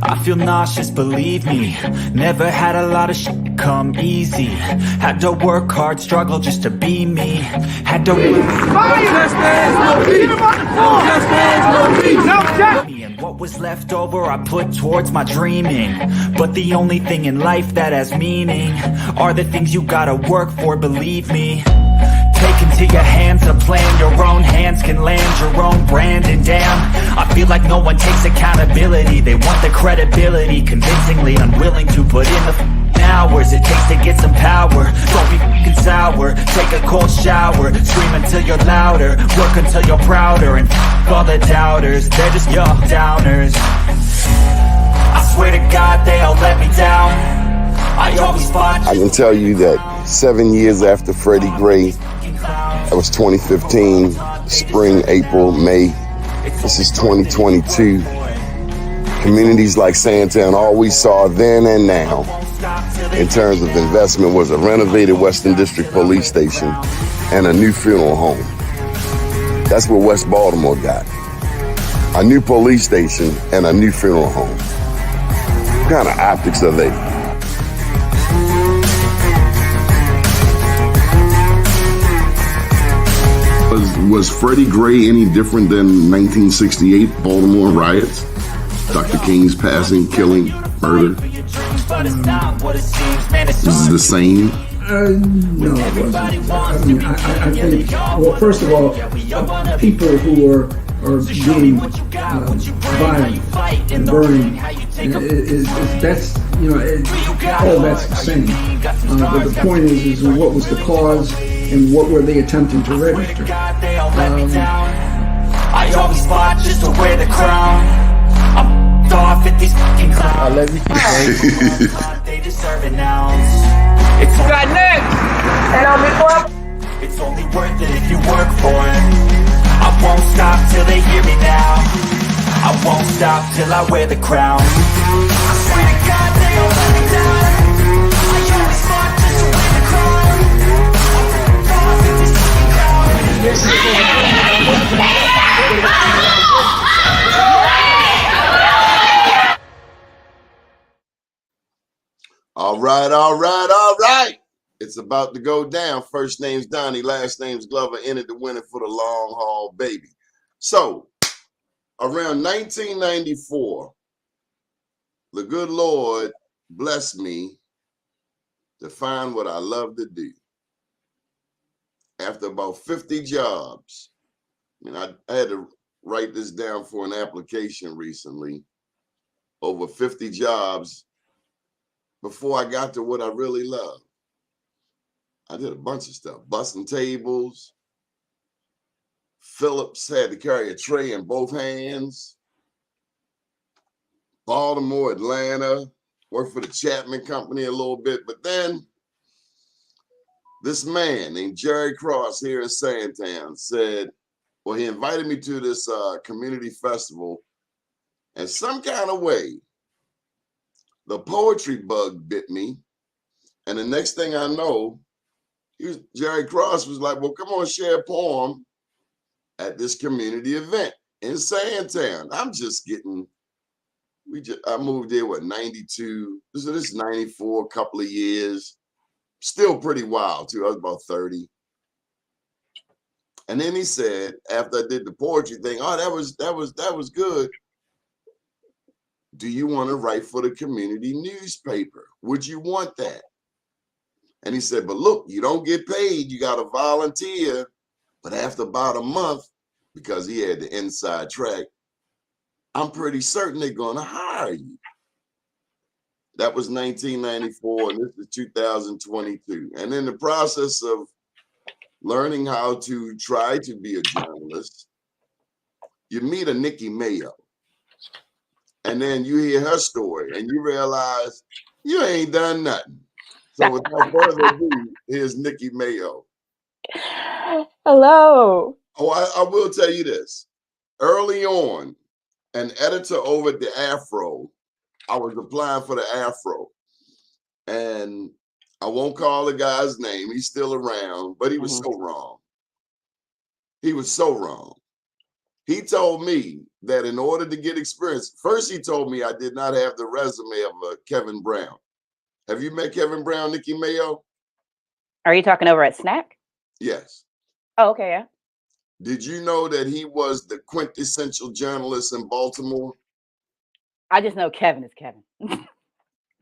I feel nauseous, believe me. Never had a lot of shit come easy. Had to work hard, struggle just to be me. Had to work and what was left over I put towards my dreaming. But the only thing in life that has meaning are the things you gotta work for, believe me. Take into your hands a plan, your own hands can land your own brand. And damn, I feel like no one takes accountability. They want the credibility, convincingly unwilling to put in the hours it takes to get some power. Don't be f***ing sour, take a cold shower. Scream until you're louder, work until you're prouder. And f*** all the doubters, they're just your downers. I swear to God they all let me down. I always fought. I can tell you that 7 years after Freddie Gray, that was 2015, spring, April, May. This is 2022. Communities like Sandtown, all we saw then and now in terms of investment was a renovated Western District Police Station and a new funeral home. That's what West Baltimore got. A new police station and a new funeral home. What kind of optics are they? Was Freddie Gray any different than 1968 Baltimore riots? Dr. King's passing, killing, murder? This is the same? No, it wasn't. I mean, I think, well, first of all, people who are being violent and burning, that's, you know, all that's the same. But the point is what was the cause and what were they attempting to register? I always fought just to wear the crown. I'm off at these fucking clowns. I love you too, They deserve an ounce. It's got next. And I'll be up. It's only worth it if you work for it. I won't stop till they hear me now. I won't stop till I wear the crown. I swear to God they all let me down. I always fought just to wear the crown. I'm off at these fucking clowns. All right, all right, all right. It's about to go down. First name's Donnie, last name's Glover, entered the winner for the long haul, baby. So, around 1994, the good Lord blessed me to find what I love to do. After about 50 jobs, I mean, I had to write this down for an application recently, over 50 jobs before I got to what I really love. I did a bunch of stuff, bussing tables. Phillips had to carry a tray in both hands. Baltimore, Atlanta, worked for the Chapman Company a little bit, but then this man named Jerry Cross here in Sandtown said, well, he invited me to this community festival, and some kind of way, the poetry bug bit me. And the next thing I know, Jerry Cross was like, well, come on, share a poem at this community event in Sandtown. I'm just getting, I moved there, what, 92? This is 94, a couple of years. Still pretty wild, too. I was about 30. And then he said, after I did the poetry thing, oh, that was good. Do you want to write for the community newspaper? Would you want that? And he said, but look, you don't get paid. You got to volunteer. But after about a month, because he had the inside track, I'm pretty certain they're going to hire you. That was 1994, and this is 2022. And in the process of learning how to try to be a journalist, you meet a Nicki Mayo. And then you hear her story and you realize you ain't done nothing. So without further ado, here's Nicki Mayo. Hello. Oh, I will tell you this. Early on, an editor over at the Afro, I was applying for the Afro. And I won't call the guy's name. He's still around, but he was so wrong. He was so wrong. He told me that in order to get experience, first he told me I did not have the resume of Kevin Brown. Have you met Kevin Brown, Nicki Mayo? Are you talking over at Snack? Yes. Oh, okay, yeah. Did you know that he was the quintessential journalist in Baltimore? I just know Kevin is Kevin.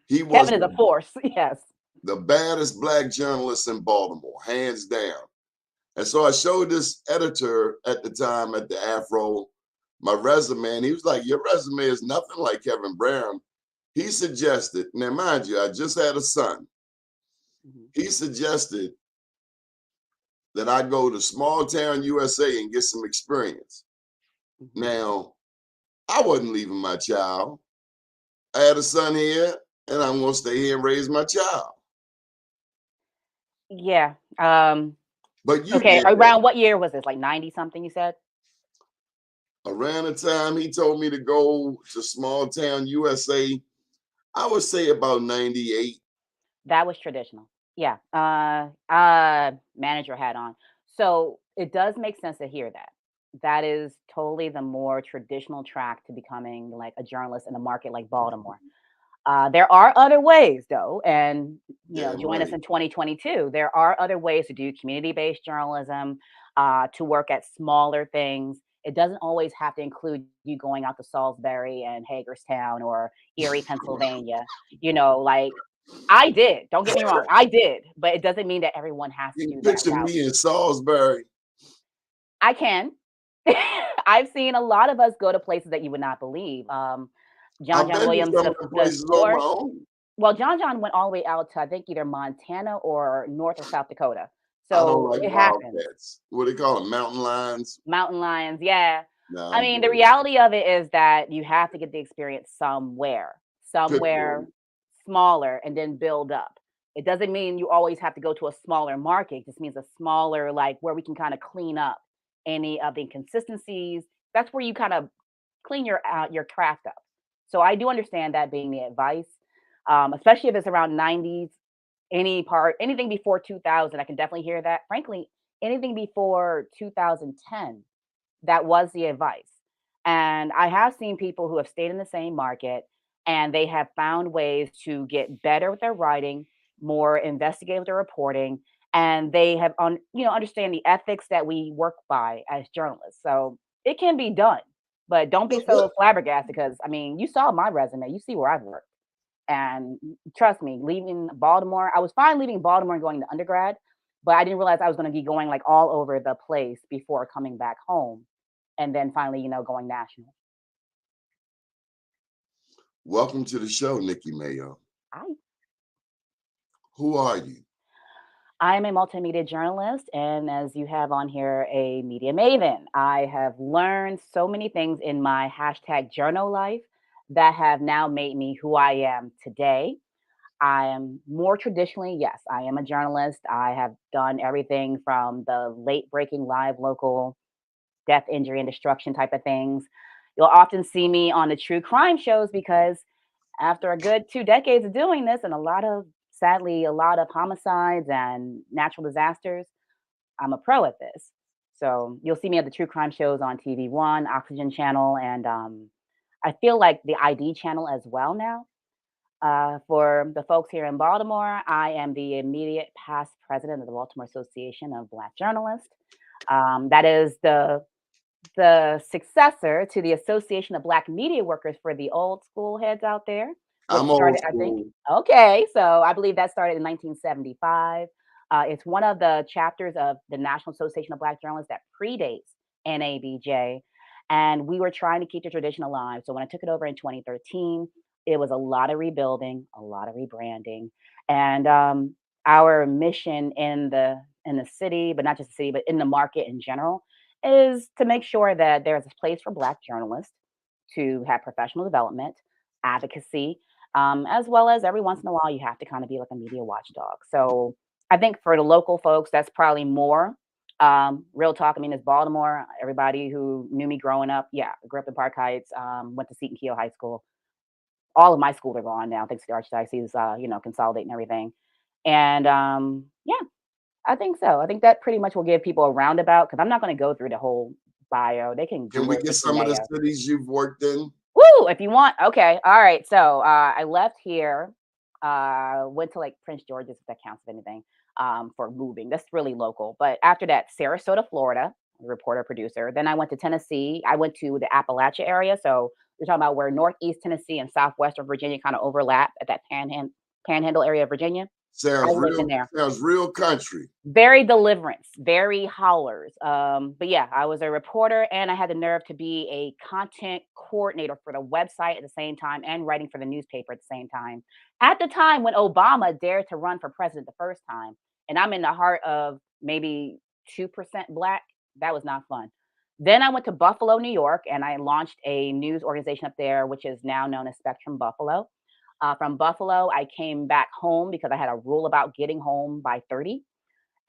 He was Kevin is a force. Yes. the baddest black journalist in Baltimore, hands down. And so I showed this editor at the time at the Afro my resume, and he was like, your resume is nothing like Kevin Brown. He suggested, now mind you, I just had a son. He suggested that I go to small town USA and get some experience. Now, I wasn't leaving my child. I had a son here, and I'm going to stay here and raise my child. Yeah. But you Okay, did that. around what year was this? Like 90 something, you said? Around the time he told me to go to small town USA, I would say about 98. That was traditional. Yeah. Manager hat on. So it does make sense to hear that. That is totally the more traditional track to becoming like a journalist in a market like Baltimore. There are other ways, though, and join us in 2022. There are other ways to do community-based journalism, to work at smaller things. It doesn't always have to include you going out to Salisbury and Hagerstown or Erie, Pennsylvania. Like I did. Don't get me wrong, I did, but it doesn't mean that everyone has to You do that picture route. me in Salisbury. I can. I've seen a lot of us go to places that you would not believe. I've John been to Williams, some the of the places on store. my own. Well, John went all the way out to I think either Montana or North or South Dakota. I don't So like it happens. wildcats. What do they call them? Mountain lions? Mountain lions, yeah. No, I I'm mean, the good. reality of it is that you have to get the experience somewhere smaller and then build up. It doesn't mean you always have to go to a smaller market. It just means a smaller, like where we can kind of clean up any of the inconsistencies. That's where you kind of clean your craft up. So I do understand that being the advice, especially if it's around 90s, anything before 2000, I can definitely hear that. Frankly, anything before 2010, that was the advice. And I have seen people who have stayed in the same market and they have found ways to get better with their writing, more investigative with their reporting, and they have understand the ethics that we work by as journalists. So it can be done, but don't be so flabbergasted because I mean, you saw my resume, you see where I've worked. And trust me, leaving Baltimore, I was fine leaving Baltimore and going to undergrad, but I didn't realize I was going to be going like all over the place before coming back home and then finally, going national. Welcome to the show, Nicki Mayo. Hi. Who are you? I am a multimedia journalist, and as you have on here, a media maven. I have learned so many things in my hashtag journal life that have now made me who I am today. I am more traditionally, yes, I am a journalist. I have done everything from the late breaking live local death, injury, and destruction type of things. You'll often see me on the true crime shows because after a good 2 decades of doing this and sadly, a lot of homicides and natural disasters, I'm a pro at this. So you'll see me at the true crime shows on TV One, Oxygen Channel, and I feel like the ID channel as well now. For the folks here in Baltimore, I am the immediate past president of the Baltimore Association of Black Journalists. That is the successor to the Association of Black Media Workers for the old school heads out there, which I'm old started, I think. Okay, so I believe that started in 1975. It's one of the chapters of the National Association of Black Journalists that predates NABJ, and we were trying to keep the tradition alive. So when I took it over in 2013, it was a lot of rebuilding, a lot of rebranding, and our mission in the city, but not just the city, but in the market in general, is to make sure that there's a place for Black journalists to have professional development, advocacy, as well as every once in a while you have to kind of be like a media watchdog. So I think for the local folks, that's probably more. Real talk. I mean, it's Baltimore. Everybody who knew me growing up, yeah, I grew up in Park Heights, went to Seton Keel High School. All of my schools are gone now, thanks to the Archdiocese, consolidating everything. And yeah, I think so. I think that pretty much will give people a roundabout because I'm not going to go through the whole bio. They can Can Google we get Nicki some of the Mayo. cities you've worked in? Woo! If you want, okay, all right. So I left here, went to like Prince George's, if that counts, if anything, for moving. That's really local. But after that, Sarasota, Florida, reporter producer. Then I went to Tennessee. I went to the Appalachia area. So you're talking about where Northeast Tennessee and Southwestern Virginia kind of overlap at that panhandle area of Virginia. I lived in there. Sounds real country. Very Deliverance, very Hollers. But yeah, I was a reporter and I had the nerve to be a content coordinator for the website at the same time and writing for the newspaper at the same time. At the time when Obama dared to run for president the first time, and I'm in the heart of maybe 2% black, that was not fun. Then I went to Buffalo, New York, and I launched a news organization up there, which is now known as Spectrum Buffalo. From Buffalo, I came back home because I had a rule about getting home by 30.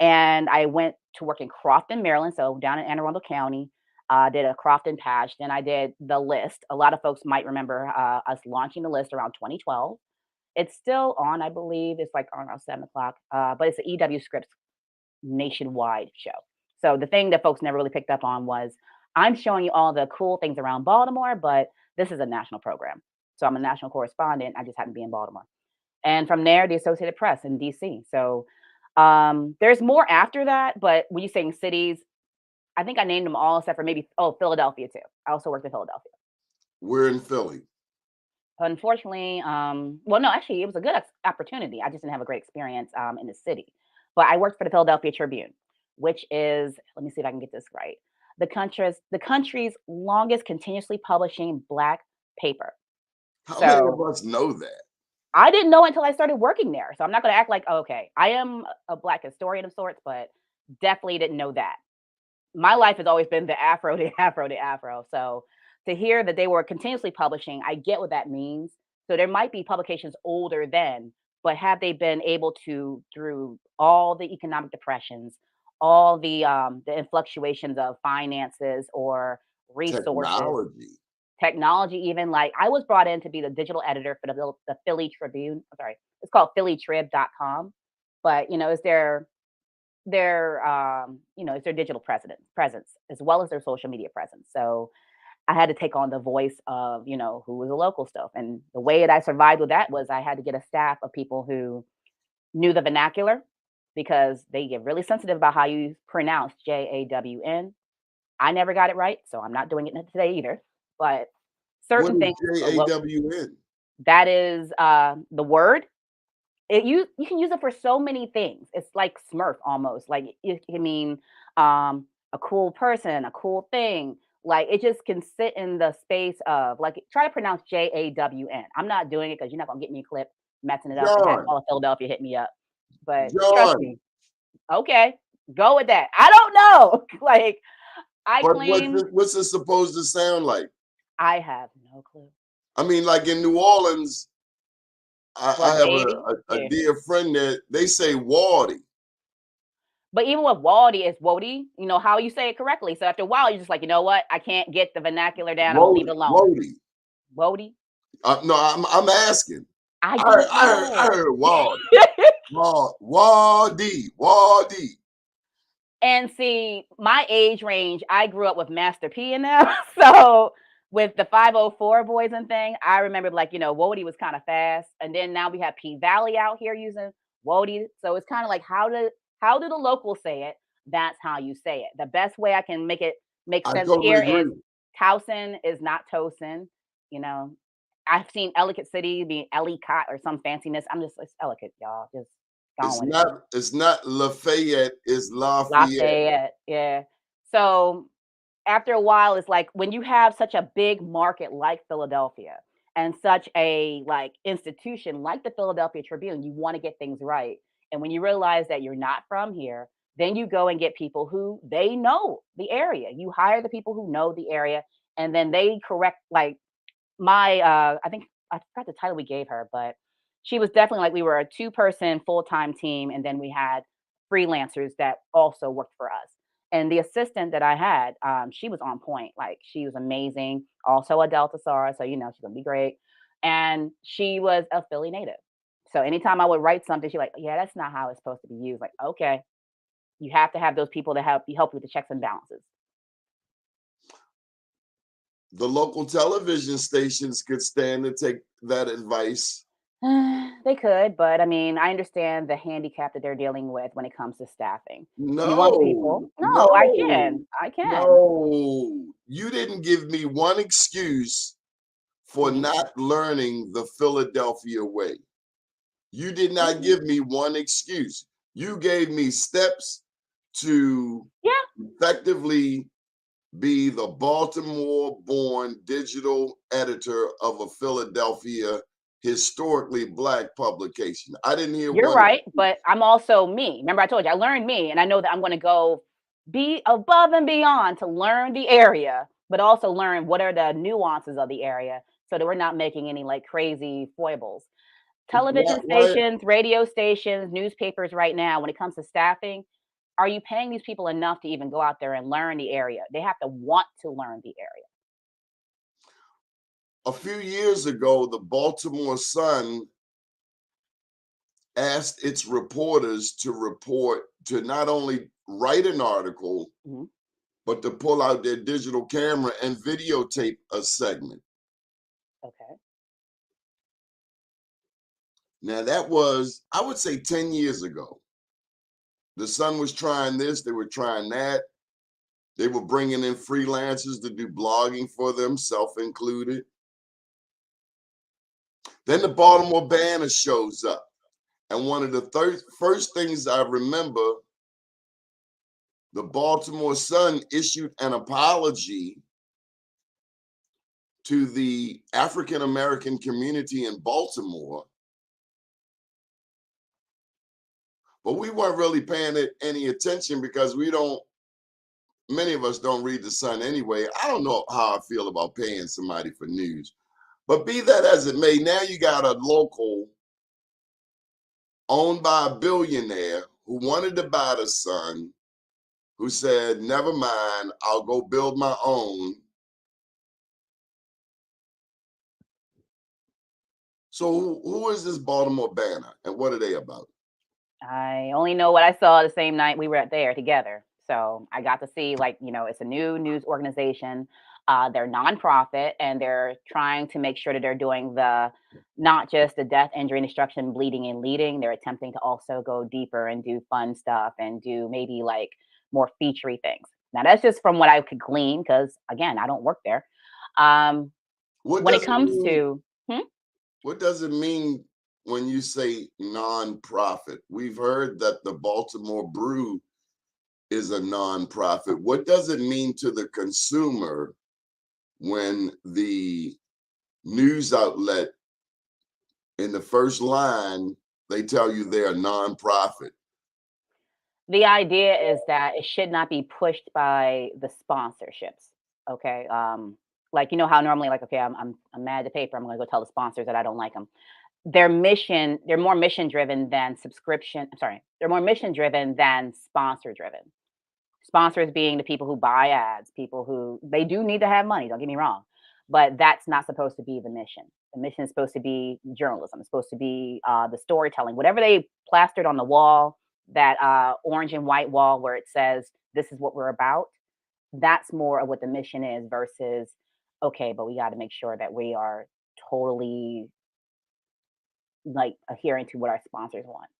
And I went to work in Crofton, Maryland, so down in Anne Arundel County. Did a Crofton patch. Then I did The List. A lot of folks might remember us launching The List around 2012. It's still on, I believe. It's like on around 7 o'clock. But it's an EW Scripts nationwide show. So the thing that folks never really picked up on was I'm showing you all the cool things around Baltimore, but this is a national program. So I'm a national correspondent. I just happen to be in Baltimore. And from there, the Associated Press in DC. So there's more after that, but when you're saying cities, I think I named them all except for maybe Philadelphia too. I also worked in Philadelphia. We're in Philly. Unfortunately, well, no, actually, it was a good opportunity. I just didn't have a great experience in the city. But I worked for the Philadelphia Tribune, which is, let me see if I can get this right, the country's longest continuously publishing black paper. How many of So us know that? I didn't know until I started working there. So I'm not going to act like, okay, I am a black historian of sorts, but definitely didn't know that. My life has always been the Afro, the Afro, the Afro. So to hear that they were continuously publishing, I get what that means. So there might be publications older than, but have they been able to, through all the economic depressions, all the fluctuations of finances or resources, Technology. technology, even like I was brought in to be the digital editor for the Philly Tribune. I'm sorry, it's called phillytrib.com. But it's it's their digital presence as well as their social media presence. So I had to take on the voice of, who was the local stuff. And the way that I survived with that was I had to get a staff of people who knew the vernacular because they get really sensitive about how you pronounce JAWN. I never got it right, so I'm not doing it today either. But What certain is things, JAWN? that is the word. You can use it for so many things. It's like Smurf almost. Like it can mean a cool person, a cool thing. Like it just can sit in the space of like try to pronounce JAWN. I'm not doing it because you're not gonna get me a clip messing it up and have John. all of Philadelphia hit me up. But trust John. me, okay, go with that. I don't know. Like I But claim what's it supposed to sound like? I have no clue. I mean, like in New Orleans, I What have baby? a Yeah. dear friend that they say Wardy. But even with Waldy, it's Wody, how you say it correctly. So after a while, you're just like, you know what? I can't get the vernacular down. I'm gonna leave it alone. Wody. Wody? No, I'm asking. I don't I know. heard Wardy. And see, my age range, I grew up with Master P in them. So with the 504 boys and thing, I remember like, Wody was kind of fast. And then now we have P Valley out here using Wody. So it's kind of like how do the locals say it? That's how you say it. The best way I can make it make I sense totally here agree. is Towson is not Tosin. You know, I've seen Ellicott City being Ellicott or some fanciness. I'm just it's Ellicott, y'all. Just going with it. It's not Lafayette, it's Lafayette. Lafayette, yeah. So after a while, it's like when you have such a big market like Philadelphia and such a like institution like the Philadelphia Tribune, you want to get things right. And when you realize that you're not from here, then you go and get people who they know the area. You hire the people who know the area, and then they correct like my I think I forgot the title we gave her, but she was definitely like we were a two-person full-time team, and then we had freelancers that also worked for us. And the assistant that I had, she was on point. Like she was amazing. Also a Delta Star, so she's gonna be great. And she was a Philly native. So anytime I would write something, she's like, "Yeah, that's not how it's supposed to be used." Like, okay, you have to have those people to help you with the checks and balances. The local television stations could stand to take that advice. They could, but I mean, I understand the handicap that they're dealing with when it comes to staffing. You want No, people. No, I no, can. I can. no. You didn't give me one excuse for Mhm. not learning the Philadelphia way. You did not Mhm. give me one excuse. You gave me steps to Yeah, effectively be the Baltimore born digital editor of a Philadelphia historically Black publication. I didn't hear you're one. right, but I'm also me. Remember I told you I learned me, and I know that I'm gonna go be above and beyond to learn the area, but also learn what are the nuances of the area so that we're not making any, like, crazy foibles. Why, Television why, stations, radio stations, newspapers right now, when it comes to staffing, are you paying these people enough to even go out there and learn the area? They have to want to learn the area. a few years ago, the Baltimore Sun asked its reporters to not only write an article, Mhm. but to pull out their digital camera and videotape a segment. Okay. Now, that was, I would say, 10 years ago. The Sun was trying this, they were trying that. They were bringing in freelancers to do blogging for them, self included. Then the Baltimore Banner shows up. And one of the first things I remember, the Baltimore Sun issued an apology to the African American community in Baltimore, but we weren't really paying it any attention because many of us don't read the Sun anyway. I don't know how I feel about paying somebody for news, but be that as it may, now you got a local owned by a billionaire who wanted to buy the Sun, who said, never mind, I'll go build my own. So who is this Baltimore Banner and what are they about? I only know what I saw the same night we were there together. So I got to see, like, it's a new news organization. They're nonprofit and they're trying to make sure that they're doing not just the death, injury, and destruction, bleeding and leading. They're attempting to also go deeper and do fun stuff and do maybe like more featurey things. Now that's just from what I could glean because again, I don't work there. Um, What when it does it comes mean? to What does it mean when you say nonprofit? We've heard that the Baltimore Brew is a nonprofit. What does it mean to the consumer when the news outlet in the first line they tell you they're a nonprofit? The idea is that it should not be pushed by the sponsorships. Okay. Like how normally, like, okay, I'm mad at the paper. I'm gonna go tell the sponsors that I don't like them. They're more mission driven than subscription. I'm sorry, they're more mission driven than sponsor driven. Sponsors being the people who buy ads, people who they do need to have money, don't get me wrong. But that's not supposed to be the mission. The mission is supposed to be journalism. It's supposed to be the storytelling. Whatever they plastered on the wall, that orange and white wall where it says this is what we're about, that's more of what the mission is versus okay, but we got to make sure that we are totally like adhering to what our sponsors want.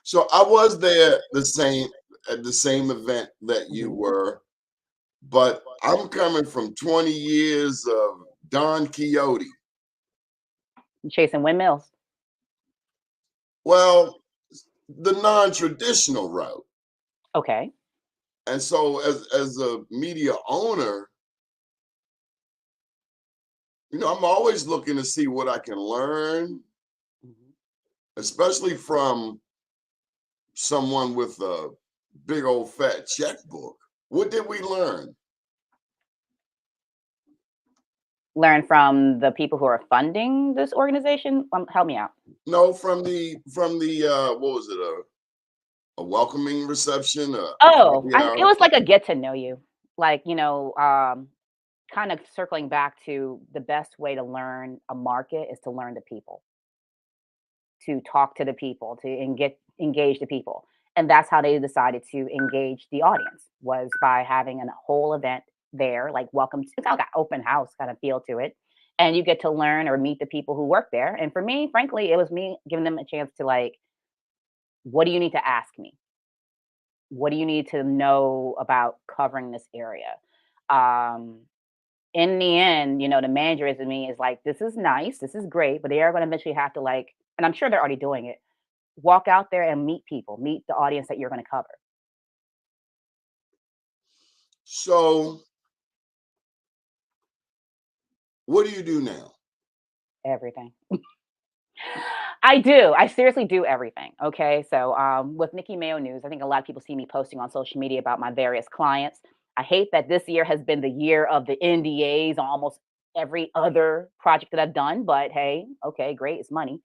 So I was there at the same event that you Mhm. were, but I'm coming from 20 years of Don Quixote. Chasing windmills. Well, the non-traditional route. Okay. And so as a media owner, I'm always looking to see what I can learn, Mhm. especially from someone with a big old fat checkbook. What did we learn? Learn from the people who are funding this organization. Help me out. No, from the what was it, a welcoming reception, a Oh, happy it hour? was like a get to know you. Like, kind of circling back to the best way to learn a market is to learn the people, to talk to the people, to engage the people. And that's how they decided to engage the audience was by having a whole event there, like welcome to, it's all got open house kind of feel to it. And you get to learn or meet the people who work there. And for me, frankly, it was me giving them a chance to like, what do you need to ask me? What do you need to know about covering this area? Um, in the end, the managers and me is like, this is nice, this is great, but they are going to eventually have to like, and I'm sure they're already doing it, walk out there and meet people, meet the audience that you're going to cover. So, what do you do now? Everything. I do. I seriously do everything. Okay. So with Nicki Mayo News, I think a lot of people see me posting on social media about my various clients. I hate that this year has been the year of the NDAs on almost every other project that I've done, but hey, okay, great. It's money.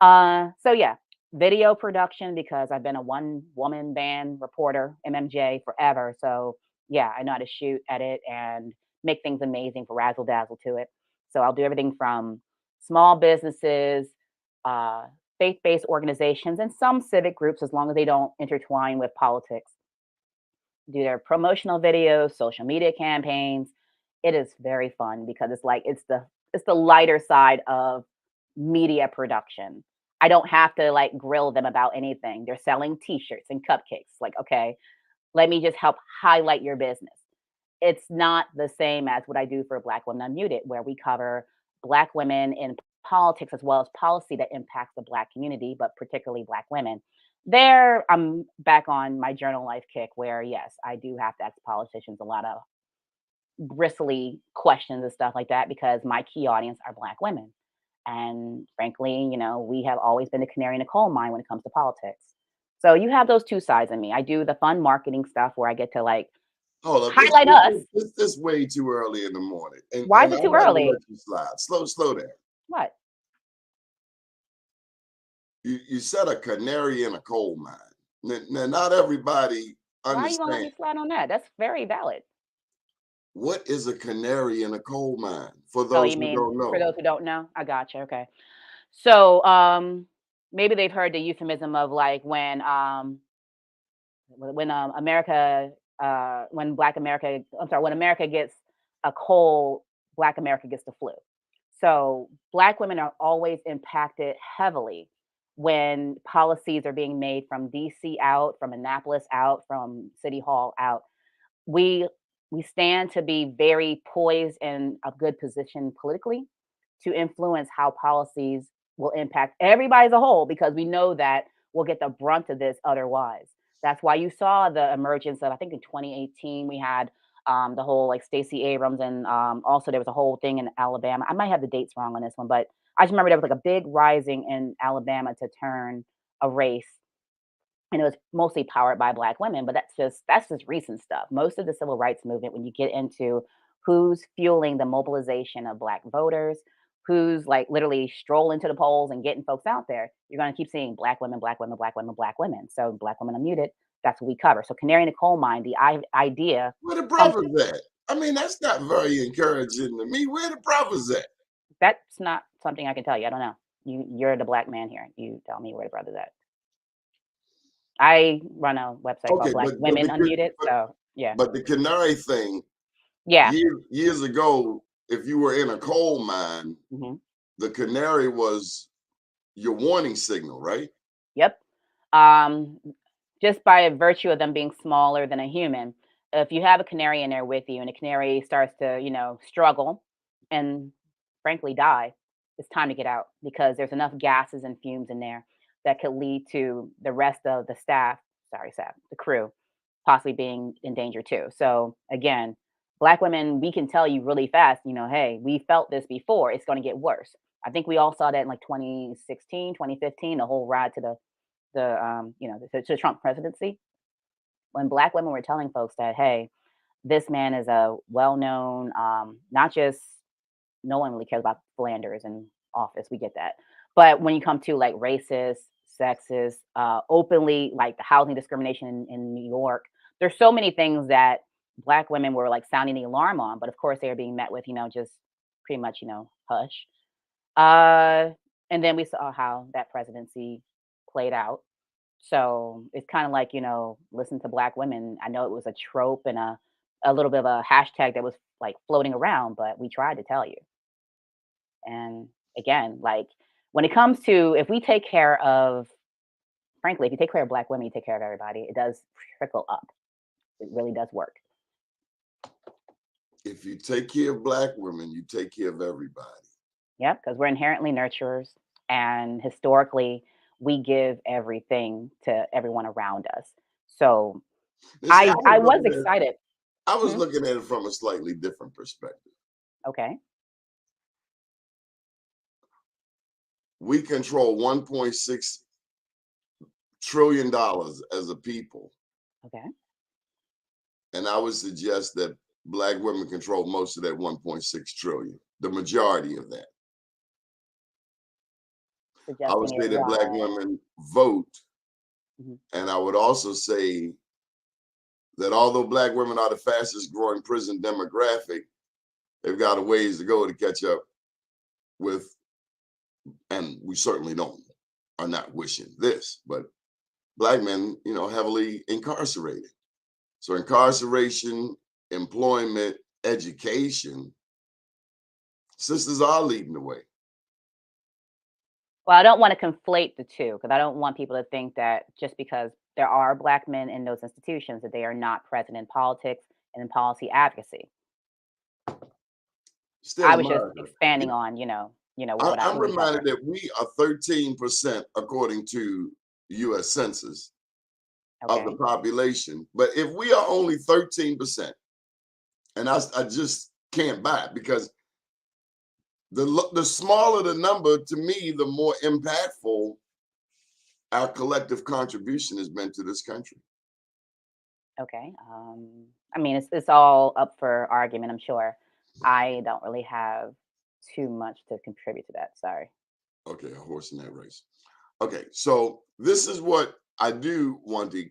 So yeah, video production because I've been a one woman band reporter, MMJ, forever. So yeah, I know how to shoot, edit, and make things amazing for razzle dazzle to it. So I'll do everything from small businesses, uh, faith-based organizations, and some civic groups, as long as they don't intertwine with politics. Do their promotional videos, social media campaigns. It is very fun because it's like it's the lighter side of media production. I don't have to like grill them about anything. They're selling t-shirts and cupcakes. Like, okay, let me just help highlight your business. It's not the same as what I do for Black Women Unmuted, where we cover Black women in politics as well as policy that impacts the Black community, but particularly Black women. There, I'm back on my journal life kick where, yes, I do have to ask politicians a lot of bristly questions and stuff like that because my key audience are Black women. And frankly, we have always been the canary in the coal mine when it comes to politics. So you have those two sides of me. I do the fun marketing stuff where I get to like Hold up, highlight us. this way too early in the morning, and Why is and it I'm too not gonna early? let you slide. Slow down. What? You said a canary in a coal mine. Now, not everybody Why are you gonna let understand me slide on that? That's very valid. what is a canary in a coal mine. For Oh, those you who mean don't for know, those who don't know? I gotcha. Okay. So maybe they've heard the euphemism of like when America when Black America I'm sorry, when America gets a cold, Black America gets the flu. So Black women are always impacted heavily when policies are being made from DC out, from Annapolis out, from City Hall out. We we stand to be very poised in a good position politically to influence how policies will impact everybody as a whole because we know that we'll get the brunt of this otherwise. That's why you saw the emergence of, I think in 2018, we had the whole like Stacey Abrams, and also there was a whole thing in Alabama. I might have the dates wrong on this one, but I just remember there was like a big rising in Alabama to turn a race, and it was mostly powered by Black women, but that's just recent stuff. Most of the civil rights movement, when you get into who's fueling the mobilization of Black voters, who's like literally strolling to the polls and getting folks out there, you're going to keep seeing Black women, Black women, Black women, Black women. So Black Women Unmuted, that's what we cover. So canary in the coal mine, the idea where the comes. brothers at? I mean, that's not very encouraging to me. Where the brothers at? That's not something I can tell you. I don't know. You're the Black man here. You tell me where the brother's at. I run a website called Okay, Black but Women Unmuted. So yeah. but the canary thing Yeah. years ago, if you were in a coal mine, Mhm. the canary was your warning signal, right? Yep. Um, just by virtue of them being smaller than a human, if you have a canary in there with you and the canary starts to, struggle and frankly die, it's time to get out because there's enough gases and fumes in there that could lead to the rest of the staff, the crew, possibly being in danger too. So again, Black women, we can tell you really fast, hey, we felt this before, it's going to get worse. I think we all saw that in like 2016, 2015, the whole ride to the Trump presidency, when Black women were telling folks that, hey, this man is a well-known, not just, no one really cares about Flanders and office, we get that. But when you come to like racist, sexist, openly like the housing discrimination in New York, there's so many things that Black women were like sounding the alarm on. But of course, they are being met with, just pretty much, hush. Uh, and then we saw how that presidency played out. So it's kind of like, listen to Black women. I know it was a trope and a little bit of a hashtag that was like floating around, but we tried to tell you. And again, like when it comes to if we take care of, frankly, if you take care of Black women, you take care of everybody. It does trickle up. It really does work. If you take care of Black women, you take care of everybody. Yep, because we're inherently nurturers, and historically, we give everything to everyone around us. So And see, I was excited. I was Mhm. looking at it from a slightly different perspective. Okay. We control $1.6 trillion as a people. Okay. And I would suggest that Black women control most of that 1.6 trillion, the majority of that. I would Suggesting say it that Black was. women vote. Mhm. And I would also say that although Black women are the fastest growing prison demographic, they've got a ways to go to catch up with, and we certainly are not wishing this, but Black men, heavily incarcerated. So incarceration, employment, education, sisters are leading the way. Well, I don't want to conflate the two because I don't want people to think that just because there are Black men in those institutions that they are not present in politics and in policy advocacy. Still I was just America. expanding on, what I'm we reminded covered. that we are 13% according to US Census of the Okay. population. But if we are only 13%, and I just can't buy it because the smaller the number, to me, the more impactful our collective contribution has been to this country. Okay. I mean, it's all up for argument, I'm sure. I don't really have too much to contribute to that. Sorry. Okay, a horse in that race. Okay, so this is what I do want to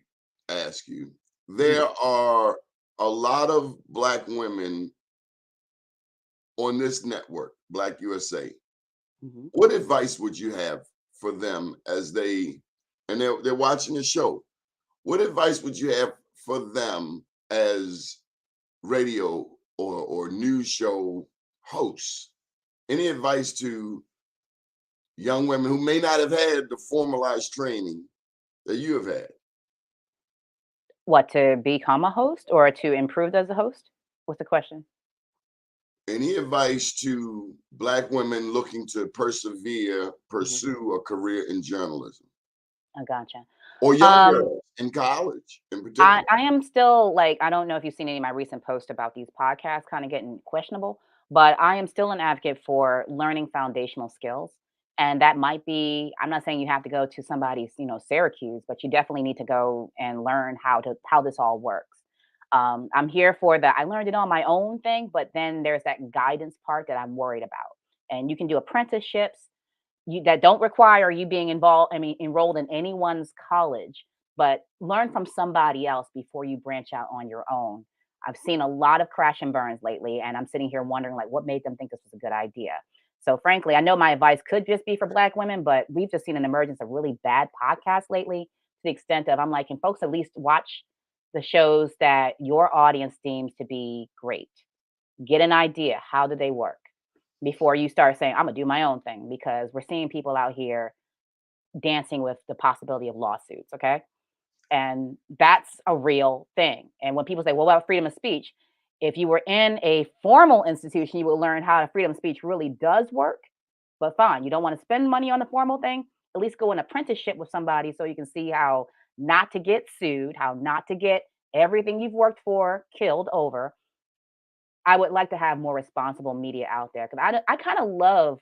ask you. Mhm. There are a lot of Black women on this network, Black USA. Mhm. What advice would you have for them as they're watching the show? What advice would you have for them as radio or news show hosts? Any advice to young women who may not have had the formalized training that you have had? What, to become a host or to improve as a host? What's the question? Any advice to Black women looking to Mhm. pursue a career in journalism, I gotcha. or young Um, girls in college in I, particular? I am still like, I don't know if you've seen any of my recent posts about these podcasts kind of getting questionable, but I am still an advocate for learning foundational skills. And that might be, I'm not saying you have to go to somebody's, Syracuse, but you definitely need to go and learn how this all works. I'm here for that. I learned it on my own thing, but then there's that guidance part that I'm worried about. And you can do apprenticeships that don't require you being enrolled in anyone's college, but learn from somebody else before you branch out on your own. I've seen a lot of crash and burns lately, and I'm sitting here wondering like what made them think this was a good idea. So frankly, I know my advice could just be for Black women, but we've just seen an emergence of really bad podcasts lately to the extent of I'm like, can folks at least watch the shows that your audience deems to be great? Get an idea. How do they work? Before you start saying, I'm gonna do my own thing, because we're seeing people out here dancing with the possibility of lawsuits. Okay. And that's a real thing. And when people say, well, what about freedom of speech? If you were in a formal institution, you will learn how freedom of speech really does work. But fine, you don't want to spend money on the formal thing. At least go an apprenticeship with somebody so you can see how not to get sued, how not to get everything you've worked for killed over. I would like to have more responsible media out there because I kind of love,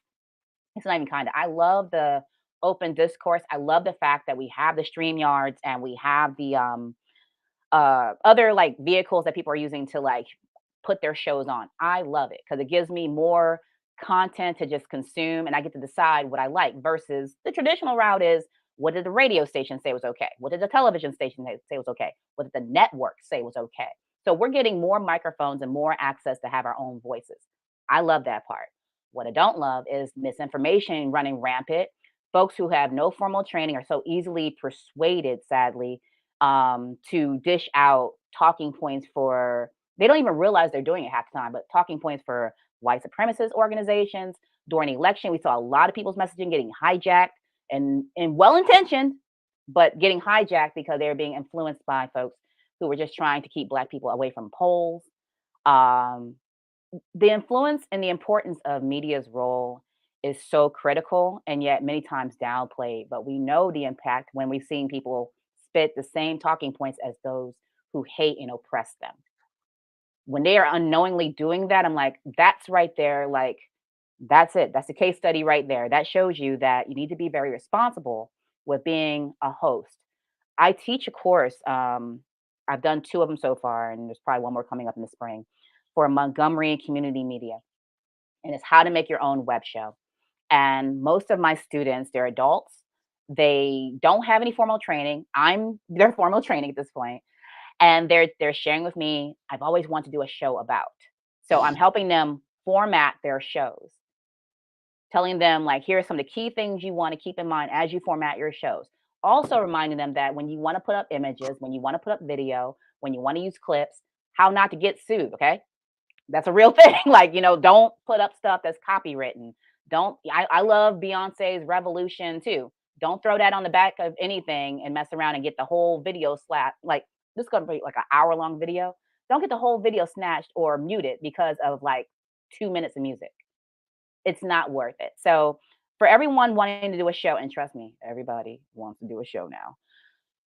it's not even kind of, I love the open discourse. I love the fact that we have the stream yards and we have the other like vehicles that people are using to like put their shows on. I love it because it gives me more content to just consume and I get to decide what I like versus the traditional route is what did the radio station say was okay? What did the television station say was okay? What did the network say was okay? So we're getting more microphones and more access to have our own voices. I love that part. What I don't love is misinformation running rampant. Folks who have no formal training are so easily persuaded, sadly, to dish out talking points for They don't even realize they're doing it half the time, but talking points for white supremacist organizations. During the election, we saw a lot of people's messaging getting hijacked and well-intentioned, but getting hijacked because they were being influenced by folks who were just trying to keep Black people away from polls. Um, the influence and the importance of media's role is so critical and yet many times downplayed. But we know the impact when we've seen people spit the same talking points as those who hate and oppress them. When they are unknowingly doing that, I'm like, that's right there. Like, that's it. That's a case study right there. That shows you that you need to be very responsible with being a host. I teach a course. I've done two of them so far, and there's probably one more coming up in the spring for Montgomery Community Media. And it's how to make your own web show. And most of my students, they're adults. They don't have any formal training. I'm their formal training at this point, and they're sharing with me. I've always wanted to do a show about. So I'm helping them format their shows, telling them like, here are some of the key things you want to keep in mind as you format your shows. Also reminding them that when you want to put up images, when you want to put up video, when you want to use clips, how not to get sued. Okay, that's a real thing. Like, don't put up stuff that's copywritten. Don't I love Beyonce's Revolution too. Don't throw that on the back of anything and mess around and get the whole video slapped. Like, this is gonna be like an hour-long video. Don't get the whole video snatched or muted because of like 2 minutes of music. It's not worth it. So for everyone wanting to do a show, and trust me, everybody wants to do a show now.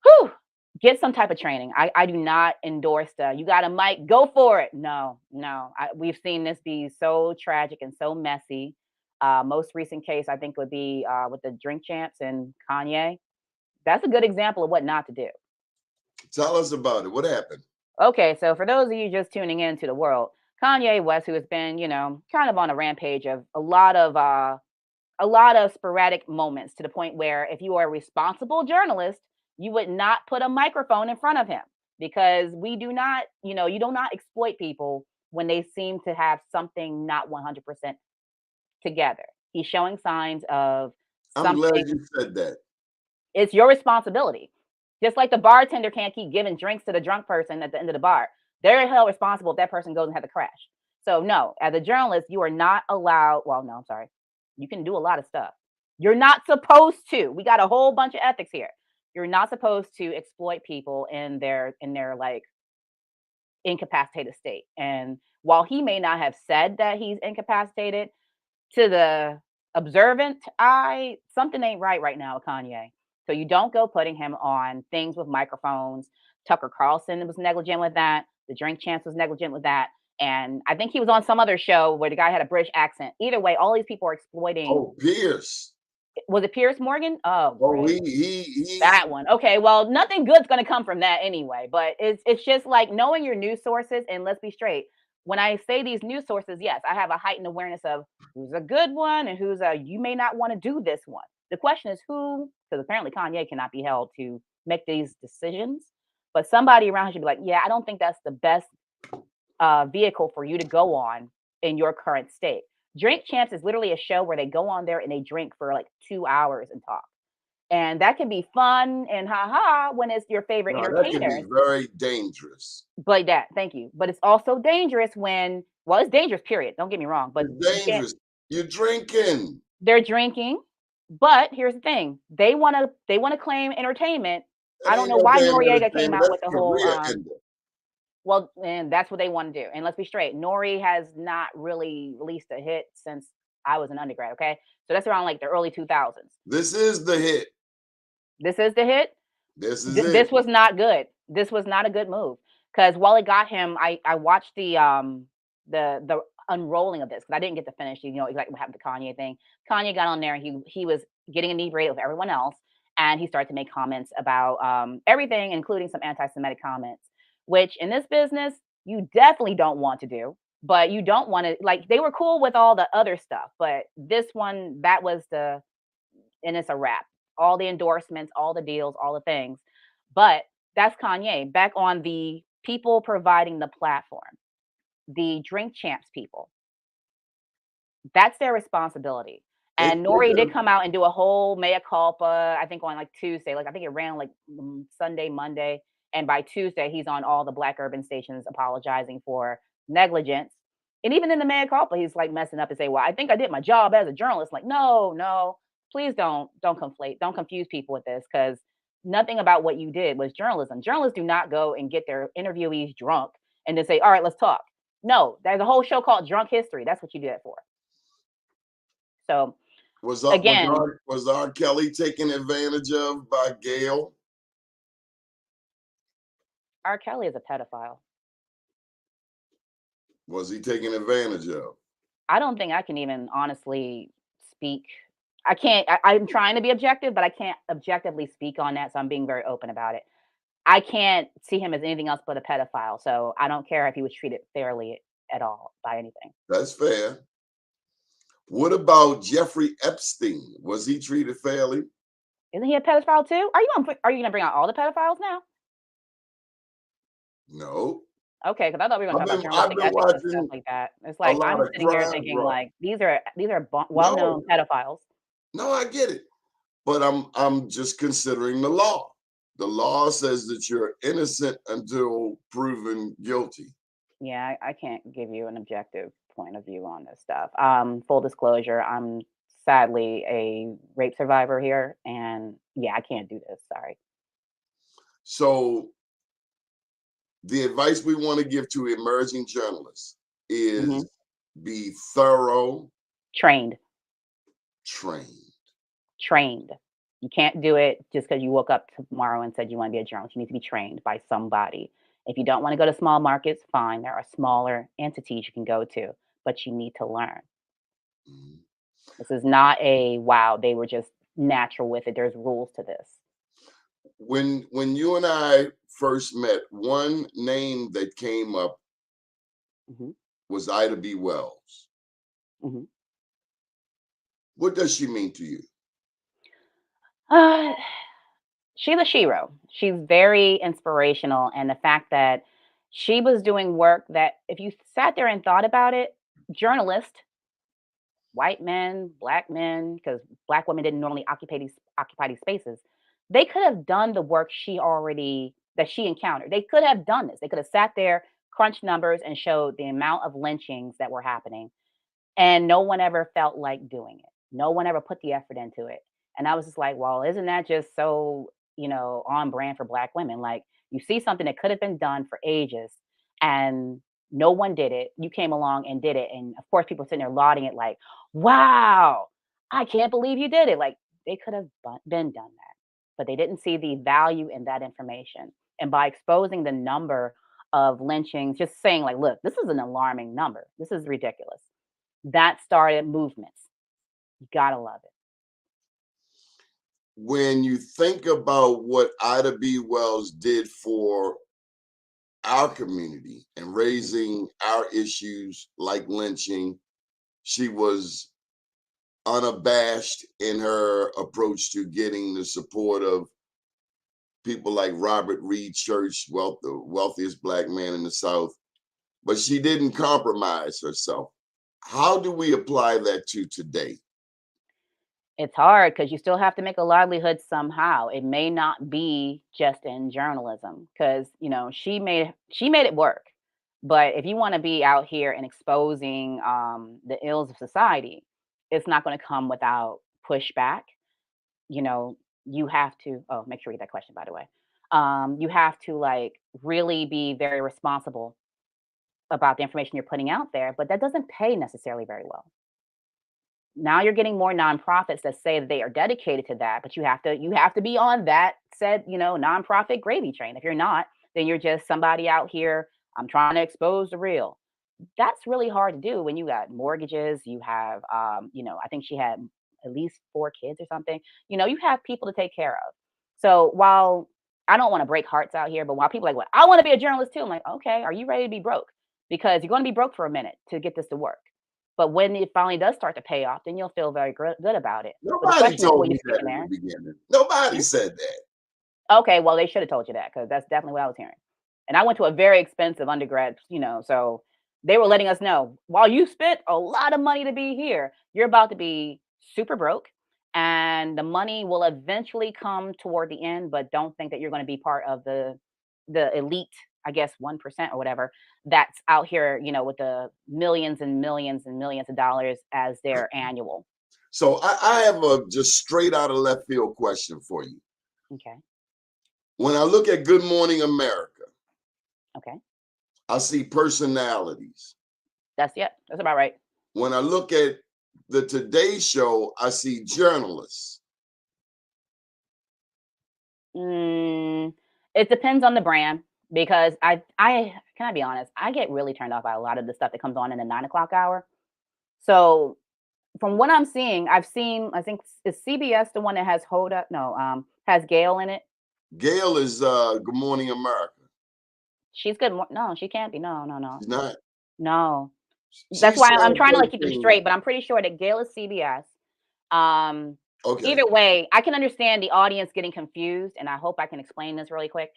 Whew, get some type of training. I do not endorse you got a mic, go for it. No, no. We've seen this be so tragic and so messy. Most recent case, I think, would be with the Drink Champs and Kanye. That's a good example of what not to do. Tell us about it. What happened? Okay, so for those of you just tuning into the world, Kanye West, who has been, kind of on a rampage of a lot of sporadic moments, to the point where if you are a responsible journalist, you would not put a microphone in front of him, because we do not, you do not exploit people when they seem to have something not 100% together. He's showing signs of I'm glad something. you said that. It's your responsibility. Just like the bartender can't keep giving drinks to the drunk person at the end of the bar. They're held responsible if that person goes and has a crash. So no, as a journalist, you are not allowed. Well, no, I'm sorry. You can do a lot of stuff. You're not supposed to. We got a whole bunch of ethics here. You're not supposed to exploit people in their like incapacitated state. And while he may not have said that he's incapacitated, to the observant eye, something ain't right now with Kanye. So you don't go putting him on things with microphones. Tucker Carlson was negligent with that. The Drink Champs was negligent with that. And I think he was on some other show where the guy had a British accent. Either way, all these people are exploiting. Oh, Pierce. Was it Piers Morgan? Oh, Oh, great. he That one. Okay, well, nothing good's going to come from that anyway. But it's just like knowing your news sources. And let's be straight. When I say these news sources, yes, I have a heightened awareness of who's a good one and who's you may not want to do this one. The question is who, because apparently Kanye cannot be held to make these decisions. But somebody around should be like, yeah, I don't think that's the best vehicle for you to go on in your current state. Drink Champs is literally a show where they go on there and they drink for like 2 hours and talk. And that can be fun and ha when it's your favorite that can entertainer. be very dangerous. But thank you. But it's also dangerous when, well, it's dangerous, period. Don't get me wrong. But It's dangerous. You're drinking. they're drinking. But here's the thing: they want to claim entertainment. That I don't ain't know no why damn Noriega came entertainment. out with That's the whole. career ender. Well, and that's what they want to do. And let's be straight: Nori has not really released a hit since I was an undergrad. Okay, so that's around like the early 2000s. This is the hit. This is the hit. This is This it. was not good. This was not a good move, because while it got him, I watched the unrolling of this, because I didn't get to finish. Exactly what happened to Kanye thing. Kanye got on there. He was getting inebriated with everyone else, and he started to make comments about everything, including some anti-Semitic comments, which in this business you definitely don't want to do. But you don't want to, like, they were cool with all the other stuff, but this one, that was and it's a wrap. All the endorsements, all the deals, all the things. But that's Kanye. Back on the people providing the platform, the Drink Champs people. That's their responsibility. And Nori did come out and do a whole mea culpa, I think on like Tuesday. Like, I think it ran like Sunday, Monday. And by Tuesday, he's on all the black urban stations apologizing for negligence. And even in the mea culpa, he's like messing up and say, "Well, I think I did my job as a journalist." Like, no, no, please don't conflate, don't confuse people with this, because nothing about what you did was journalism. Journalists do not go and get their interviewees drunk and then say, "All right, let's talk." No, there's a whole show called Drunk History. That's what you do it for. So again, Was R. Kelly taken advantage of by Gail? R. Kelly is a pedophile. Was he taken advantage of? I don't think I can even honestly speak. I can't. I'm trying to be objective, but I can't objectively speak on that. So I'm being very open about it. I can't see him as anything else but a pedophile. So I don't care if he was treated fairly at all by anything. That's fair. What about Jeffrey Epstein? Was he treated fairly? Isn't he a pedophile too? Are you gonna bring out all the pedophiles now? No. Okay, because I thought we were gonna talk about I've journalistic been ethics and stuff watching like that. It's a like lot I'm of sitting here crime thinking drama. like these are well-known pedophiles. No, I get it. But I'm just considering the law. The law says that you're innocent until proven guilty. Yeah, I can't give you an objective point of view on this stuff. Full disclosure, I'm sadly a rape survivor here, and yeah, I can't do this. Sorry. So the advice we want to give to emerging journalists is Mhm. be thorough, Trained. trained. You can't do it just because you woke up tomorrow and said you want to be a journalist. You need to be trained by somebody. If you don't want to go to small markets, fine. There are smaller entities you can go to, but you need to learn. Mhm. This is not a wow, they were just natural with it. There's rules to this. When you and I first met, one name that came up hmm was Ida B. Wells. hmm What does she mean to you? Uh, she's a shero. She's very inspirational, and the fact that she was doing work that, if you sat there and thought about it, journalists, white men, because black women didn't normally occupy these spaces, they could have done the work that she encountered. They could have done this. They could have sat there, crunched numbers, and showed the amount of lynchings that were happening, and no one ever felt like doing it. No one ever put the effort into it. And I was just like, well, isn't that just so, on brand for black women? Like, you see something that could have been done for ages and no one did it. You came along and did it. And of course, people sitting there lauding it like, wow, I can't believe you did it. Like, they could have been done that, but they didn't see the value in that information. And by exposing the number of lynchings, just saying, like, look, this is an alarming number. This is ridiculous. That started movements. You gotta love it. When you think about what Ida B. Wells did for our community and raising our issues like lynching, she was unabashed in her approach to getting the support of people like Robert Reed Church, the wealthiest black man in the South. But she didn't compromise herself. How do we apply that to today? It's hard because you still have to make a livelihood somehow. It may not be just in journalism because she made it work. But if you want to be out here and exposing the ills of society, it's not going to come without pushback. You know, you have to. Oh, make sure you get that question, by the way. You have to like really be very responsible about the information you're putting out there, but that doesn't pay necessarily very well. Now you're getting more nonprofits that say that they are dedicated to that, but you have to be on that said, nonprofit gravy train. If you're not, then you're just somebody out here. I'm trying to expose the real. That's really hard to do when you got mortgages. You have, I think she had at least 4 kids or something. You have people to take care of. So while I don't want to break hearts out here, but while people are like, well, I want to be a journalist too. I'm like, okay, are you ready to be broke? Because you're going to be broke for a minute to get this to work. But when it finally does start to pay off, then you'll feel very good about it. But the Nobody question is, will told you me stick that in in the there? beginning. Nobody said that. Okay, well, they should have told you that because that's definitely what I was hearing. And I went to a very expensive undergrad, so they were letting us know while you spent a lot of money to be here, you're about to be super broke, and the money will eventually come toward the end. But don't think that you're going to be part of the the elite, I guess 1% or whatever, that's out here, with the millions and millions and millions of dollars as their annual. So I have a just straight out of left field question for you. Okay. When I look at Good Morning America, Okay. I see personalities. That's about right. When I look at the Today Show, I see journalists. It depends on the brand because I can I be honest, I get really turned off by a lot of the stuff that comes on in the 9 o'clock hour. So from what I'm seeing, I think is CBS the one that has Hold Up? No, has Gail in it. Gail is Good Morning America. She's good. No, she can't be. No, no, no, She's not. no. That's She's why I'm saying trying to good keep them things. straight, but I'm pretty sure that Gail is CBS. Okay. Either way, I can understand the audience getting confused, and I hope I can explain this really quick.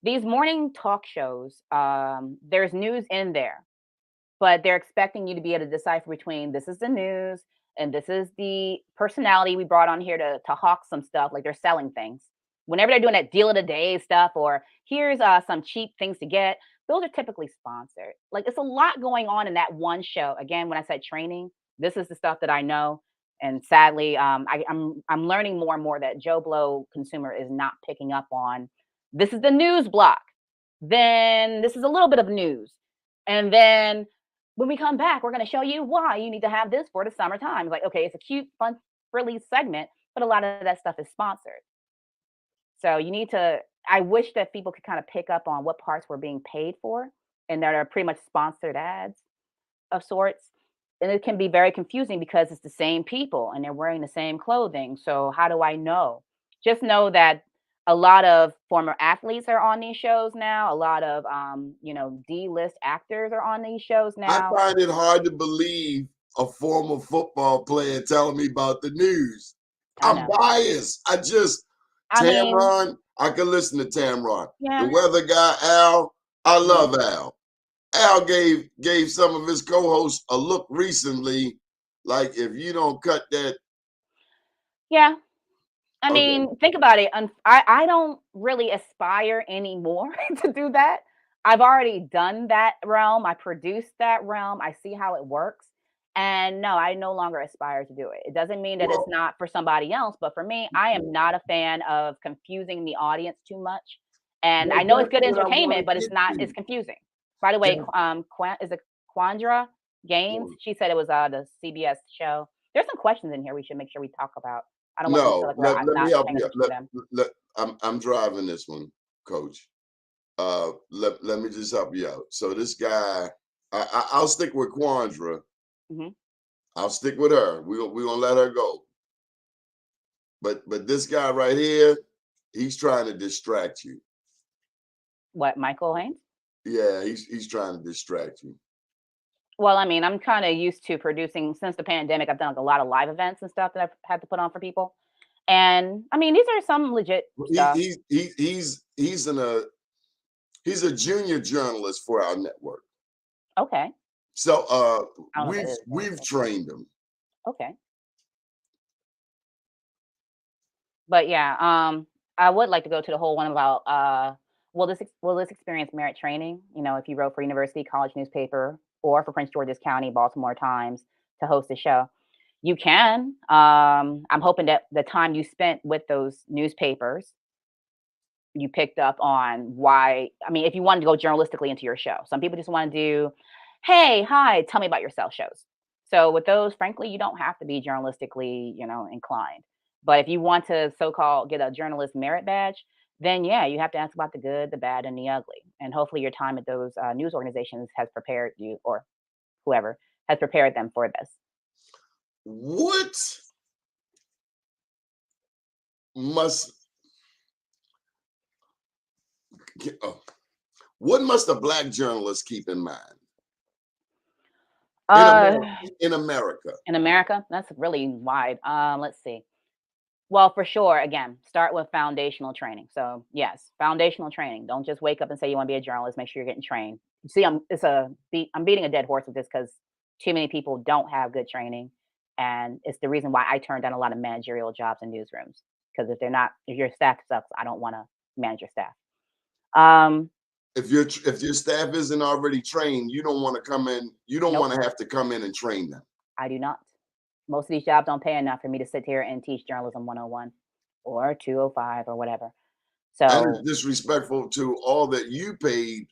These morning talk shows, there's news in there, but they're expecting you to be able to decipher between this is the news and this is the personality we brought on here to hawk some stuff, like they're selling things. Whenever they're doing that deal of the day stuff, or here's some cheap things to get, those are typically sponsored. Like it's a lot going on in that one show. Again, when I said training, this is the stuff that I know. And sadly, I'm learning more and more that Joe Blow consumer is not picking up on. This is the news block. Then this is a little bit of news, and then when we come back, we're going to show you why you need to have this for the summertime. It's like, okay, it's a cute, fun, frilly segment, but a lot of that stuff is sponsored. So you need to, I wish that people could kind of pick up on what parts we're being paid for and that are pretty much sponsored ads of sorts. And it can be very confusing because it's the same people and they're wearing the same clothing. So how do I know? Just know that a lot of former athletes are on these shows now. A lot of D-list actors are on these shows I now. find it hard to believe a former football player telling me about the news. I I'm know. biased. I mean, Tamron, I can listen to Tamron. yeah. The weather guy, Al, I love Al. Al gave some of his co-hosts a look recently, like if you don't cut that. Yeah. I Okay. mean, think about it. I don't really aspire anymore to do that. I've already done that realm. I produced that realm. I see how it works. And no, I no longer aspire to do it. It doesn't mean that it's Well, not for somebody else, but for me, I am not a fan of confusing the audience too much. And I know it's that's good what I want entertainment, but to it's get not, to. it's confusing. By the way, is it Quandra Gaines? She said it was the CBS show. There's some questions in here we should make sure we talk about. I don't want them to feel No, like we're let me not help paying you. attention to them. I'm driving this one, Coach. Let me just help you out. So this guy, I'll stick with Quandra. Mhm. I'll stick with her. We gonna let her go. But this guy right here, he's trying to distract you. What, Michael Haynes? Yeah, he's trying to distract you. Well, I mean, I'm kind of used to producing since the pandemic. I've done like a lot of live events and stuff that I've had to put on for people. And I mean, these are some legit stuff. He's a junior journalist for our network. Okay. So I don't know what that is. we've trained him. Okay. But yeah, I would like to go to the whole one about will this experience merit training? If you wrote for university, college newspaper, or for Prince George's County, Baltimore Times to host a show. You can. I'm hoping that the time you spent with those newspapers, you picked up on why. I mean, if you wanted to go journalistically into your show, some people just want to do, hey, hi, tell me about yourself shows. So with those, frankly, you don't have to be journalistically, inclined. But if you want to so-called get a journalist merit badge, then yeah, you have to ask about the good, the bad, and the ugly. And hopefully your time at those news organizations has prepared you, or whoever has prepared them for this. What must what must a Black journalist keep in mind Uh, in America? in America, that's really wide. Let's see. Well, for sure, again, start with foundational training. So, yes, foundational training. Don't just wake up and say you want to be a journalist. Make sure you're getting trained. See, I'm beating a dead horse with this because too many people don't have good training, and it's the reason why I turned down a lot of managerial jobs in newsrooms. Because if your staff sucks, I don't want to manage your staff. If your staff isn't already trained, you don't want to come in. You don't Nope, want to have to come in and train them. I do not. Most of these jobs don't pay enough for me to sit here and teach journalism 101 or 205 or whatever. And it's So disrespectful to all that you paid,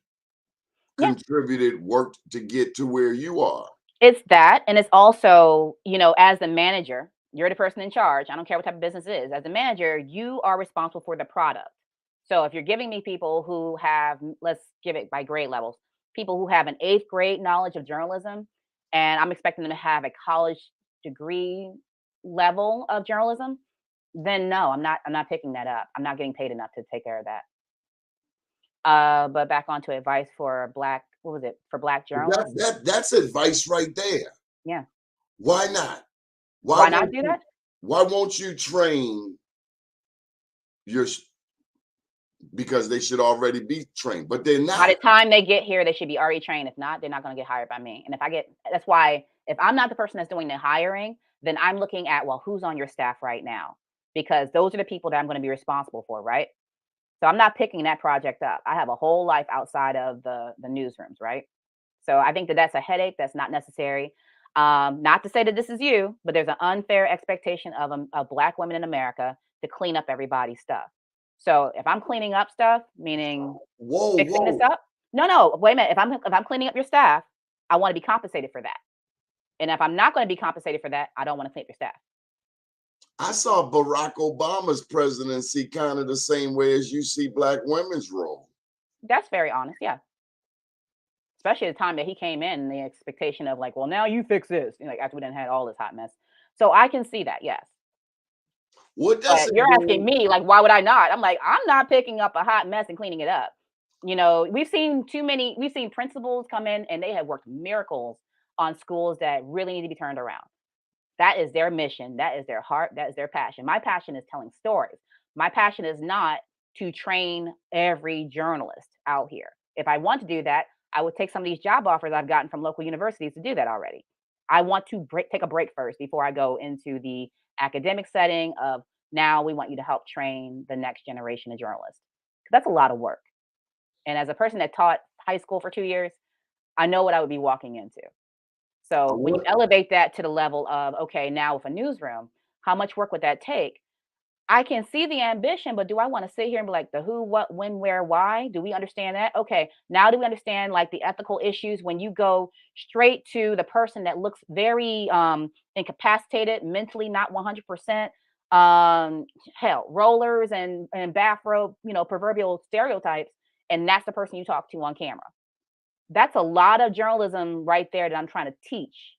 yeah, contributed, worked to get to where you are. it's that. And it's also, as the manager, you're the person in charge. I don't care what type of business it is. As a manager, you are responsible for the product. So if you're giving me people who have, let's give it by grade levels, people who have an eighth grade knowledge of journalism, and I'm expecting them to have a college degree level of journalism, then no, I'm not picking that up. I'm not getting paid enough to take care of that. But back onto advice for black, what was it? For black journalists? That's advice right there. Yeah. Why not? Why not do that? Why won't you train your because they should already be trained, but they're By not. the time they get here, they should be already trained. If not, they're not going to get hired by me. And that's why if I'm not the person that's doing the hiring, then I'm looking at, well, who's on your staff right now? Because those are the people that I'm going to be responsible for, right? So I'm not picking that project up. I have a whole life outside of the newsrooms, right? So I think that that's a headache that's not necessary. Not to say that this is you, but there's an unfair expectation of Black women in America to clean up everybody's stuff. So if I'm cleaning up stuff, meaning fixing this Whoa. up, no, wait a minute. If I'm cleaning up your staff, I want to be compensated for that. And if I'm not going to be compensated for that, I don't want to clean up your staff. I saw Barack Obama's presidency kind of the same way as you see Black women's role. That's very honest, yeah. Especially the time that he came in, the expectation of like, well, now you fix this, like after we done had all this hot mess. So I can see that, yes. What But does it you're asking do? me, like, why would I not? I'm like, I'm not picking up a hot mess and cleaning it up. We've seen principals come in and they have worked miracles on schools that really need to be turned around. That is their mission. That is their heart. That is their passion. My passion is telling stories. My passion is not to train every journalist out here. If I want to do that, I would take some of these job offers I've gotten from local universities to do that already. I want to take a break first before I go into the academic setting of now we want you to help train the next generation of journalists. 'Cause that's a lot of work. And as a person that taught high school for 2 years, I know what I would be walking into. So when you elevate that to the level of, okay, now with a newsroom, how much work would that take? I can see the ambition, but do I want to sit here and be like the who, what, when, where, why? Do we understand that? Okay, now do we understand like the ethical issues when you go straight to the person that looks very incapacitated, mentally not 100%, hell, rollers and bathrobe, proverbial stereotypes, and that's the person you talk to on camera. That's a lot of journalism right there that I'm trying to teach.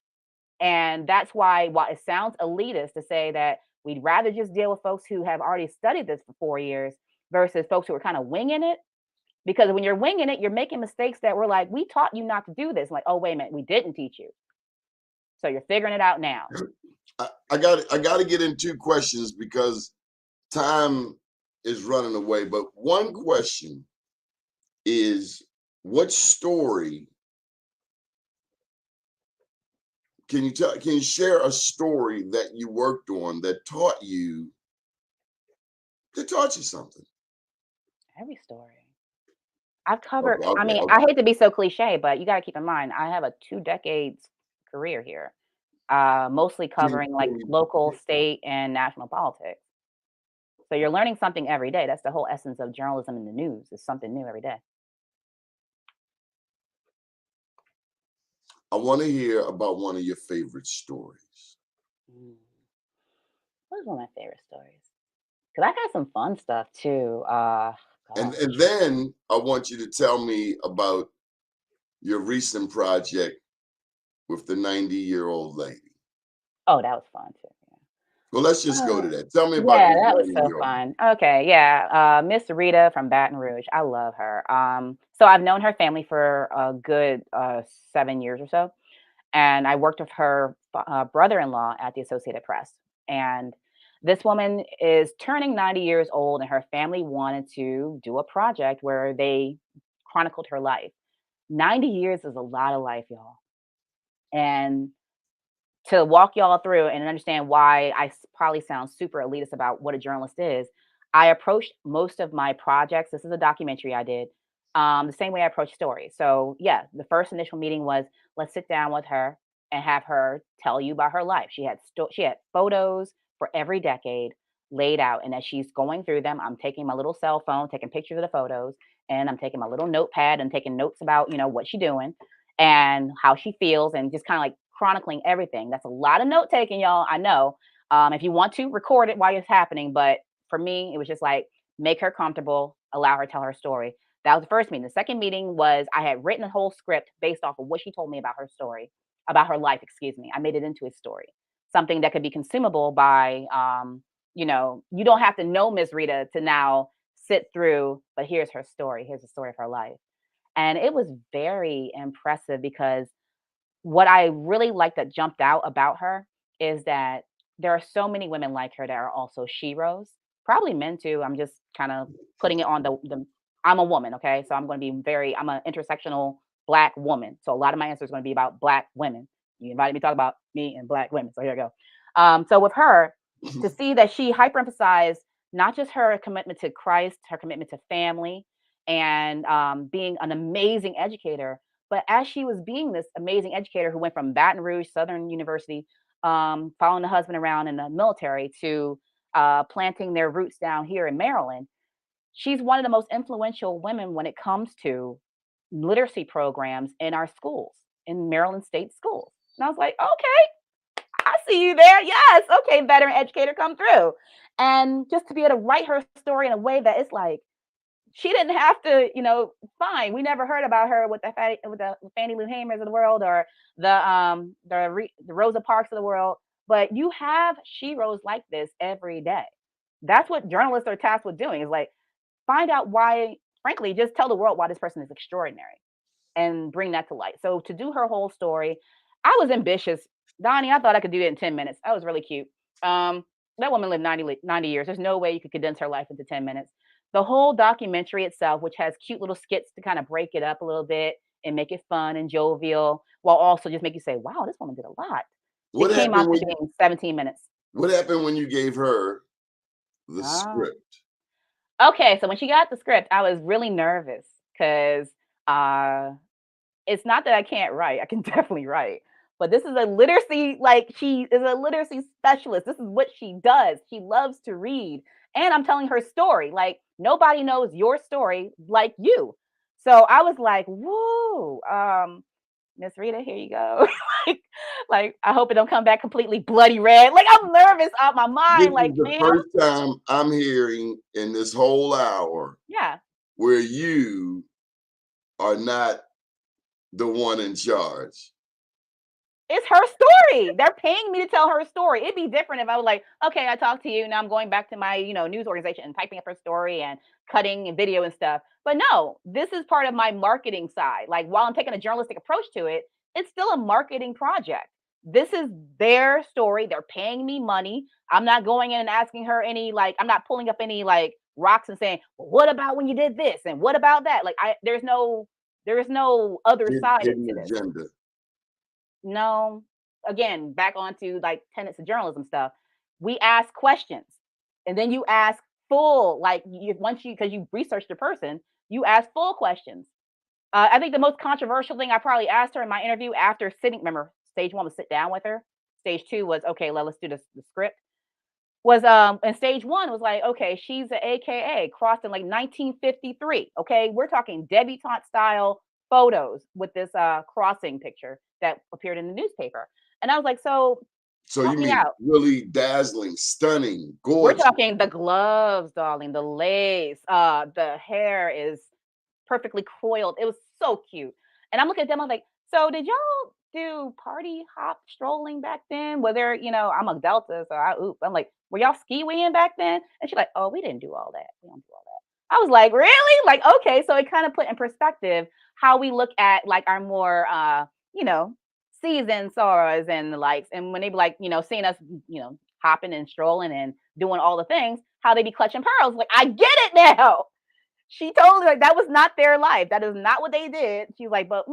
And that's why, while it sounds elitist to say that we'd rather just deal with folks who have already studied this for 4 years versus folks who are kind of winging it. Because when you're winging it, you're making mistakes that we're like, we taught you not to do this. Like, oh, wait a minute, we didn't teach you. So you're figuring it out now. I got to get in two questions because time is running away. But one question is, what story can you share a story that you worked on that taught you something? Every story. I've covered, I Okay, mean, okay. I hate to be so cliche, but you got to keep in mind, I have a 2 decades career here, mostly covering like local, state, and national politics. So you're learning something every day. That's the whole essence of journalism in the news is something new every day. I want to hear about one of your favorite stories. Mm. What's one of my favorite stories? Because I got some fun stuff too. And Gosh. then I want you to tell me about your recent project with the 90-year-old lady. Oh, that was fun too. Well, let's just go to that. Tell me about Yeah, this that was so 90-year-old. fun. Okay, yeah. Miss Rita from Baton Rouge. I love her. So I've known her family for a good 7 years or so. And I worked with her brother-in-law at the Associated Press. And this woman is turning 90 years old, and her family wanted to do a project where they chronicled her life. 90 years is a lot of life, y'all. And to walk y'all through and understand why I probably sound super elitist about what a journalist is, I approached most of my projects. This is a documentary I did. The same way I approach stories. So yeah, the first initial meeting was let's sit down with her and have her tell you about her life. She had photos for every decade laid out, and as she's going through them, I'm taking my little cell phone, taking pictures of the photos, and I'm taking my little notepad and taking notes about what she's doing and how she feels, and just kind of like chronicling everything. That's a lot of note taking, y'all. I know. If you want to record it while it's happening, but for me, it was just like make her comfortable, allow her to tell her story. That was the first meeting. The second meeting was I had written a whole script based off of what she told me about her story, about her life, excuse me. I made it into a story, something that could be consumable by, you don't have to know Miss Rita to now sit through, but here's her story. Here's the story of her life. And it was very impressive because what I really like that jumped out about her is that there are so many women like her that are also sheroes, probably men too. I'm just kind of putting it on the I'm a woman, okay? So I'm going to be I'm an intersectional black woman. So a lot of my answers are going to be about black women. You invited me to talk about me and black women. So here I go. So with her, to see that she hyperemphasized not just her commitment to Christ, her commitment to family, and being an amazing educator, but as she was being this amazing educator who went from Baton Rouge, Southern University, following the husband around in the military to planting their roots down here in Maryland, she's one of the most influential women when it comes to literacy programs in our schools, in Maryland state schools. And I was like, okay, I see you there. Yes. Okay, veteran educator, come through. And just to be able to write her story in a way that it's like, she didn't have to, fine. We never heard about her with the Fannie Lou Hamers of the world or the Rosa Parks of the world. But you have sheroes like this every day. That's what journalists are tasked with doing. Is like find out why. Frankly, just tell the world why this person is extraordinary and bring that to light. So to do her whole story, I was ambitious. Donnie, I thought I could do it in 10 minutes. That was really cute. That woman lived 90 years. There's no way you could condense her life into 10 minutes. The whole documentary itself, which has cute little skits to kind of break it up a little bit and make it fun and jovial, while also just make you say, wow, this woman did a lot. What It came out happened to being 17 minutes. What happened when you gave her the Oh. script? Okay, so when she got the script, I was really nervous because it's not that I can't write. I can definitely write. But this is a literacy, like she is a literacy specialist. This is what she does. She loves to read. And I'm telling her story. Like nobody knows your story like you. So I was like, whoa, Miss Rita, here you go. like, like I hope it don't come back completely bloody red. Like I'm nervous out my This mind. Like, is the ma'am. first time I'm hearing in this whole hour Yeah. where you are not the one in charge. It's her story. They're paying me to tell her story. It'd be different if I was like, okay, I talked to you. Now I'm going back to my, news organization and typing up her story and cutting and video and stuff. But no, this is part of my marketing side. Like while I'm taking a journalistic approach to it, it's still a marketing project. This is their story. They're paying me money. I'm not going in and asking her I'm not pulling up any rocks and saying, well, what about when you did this? And what about that? There is no other side to Hidden this. agenda. No, again, back onto tenets of journalism stuff. We ask questions, and then you ask full, because you research the person, you ask full questions. I think the most controversial thing I probably asked her in my interview after sitting, remember, stage one was sit down with her. Stage two was, okay, let's do the script. Was and stage one was like, okay, she's an AKA crossed in 1953. Okay, we're talking debutante style photos with this crossing picture that appeared in the newspaper. And I was like, so So help you me mean out. really dazzling, stunning, We're gorgeous. talking the gloves, darling, the lace, the hair is perfectly coiled. It was so cute. And I'm looking at them, I'm like, so did y'all do party hop strolling back then? Were there, I'm a Delta, so I'm like, were y'all ski weeing back then? And she's like, oh, we didn't do all that. We don't do all that. I was like, really? Like, okay. So it kind of put in perspective how we look at our more you know, seasoned sorors and the likes. And when they be seeing us, hopping and strolling and doing all the things, how they be clutching pearls. Like, I get it now. She told her that was not their life. That is not what they did. She's like, but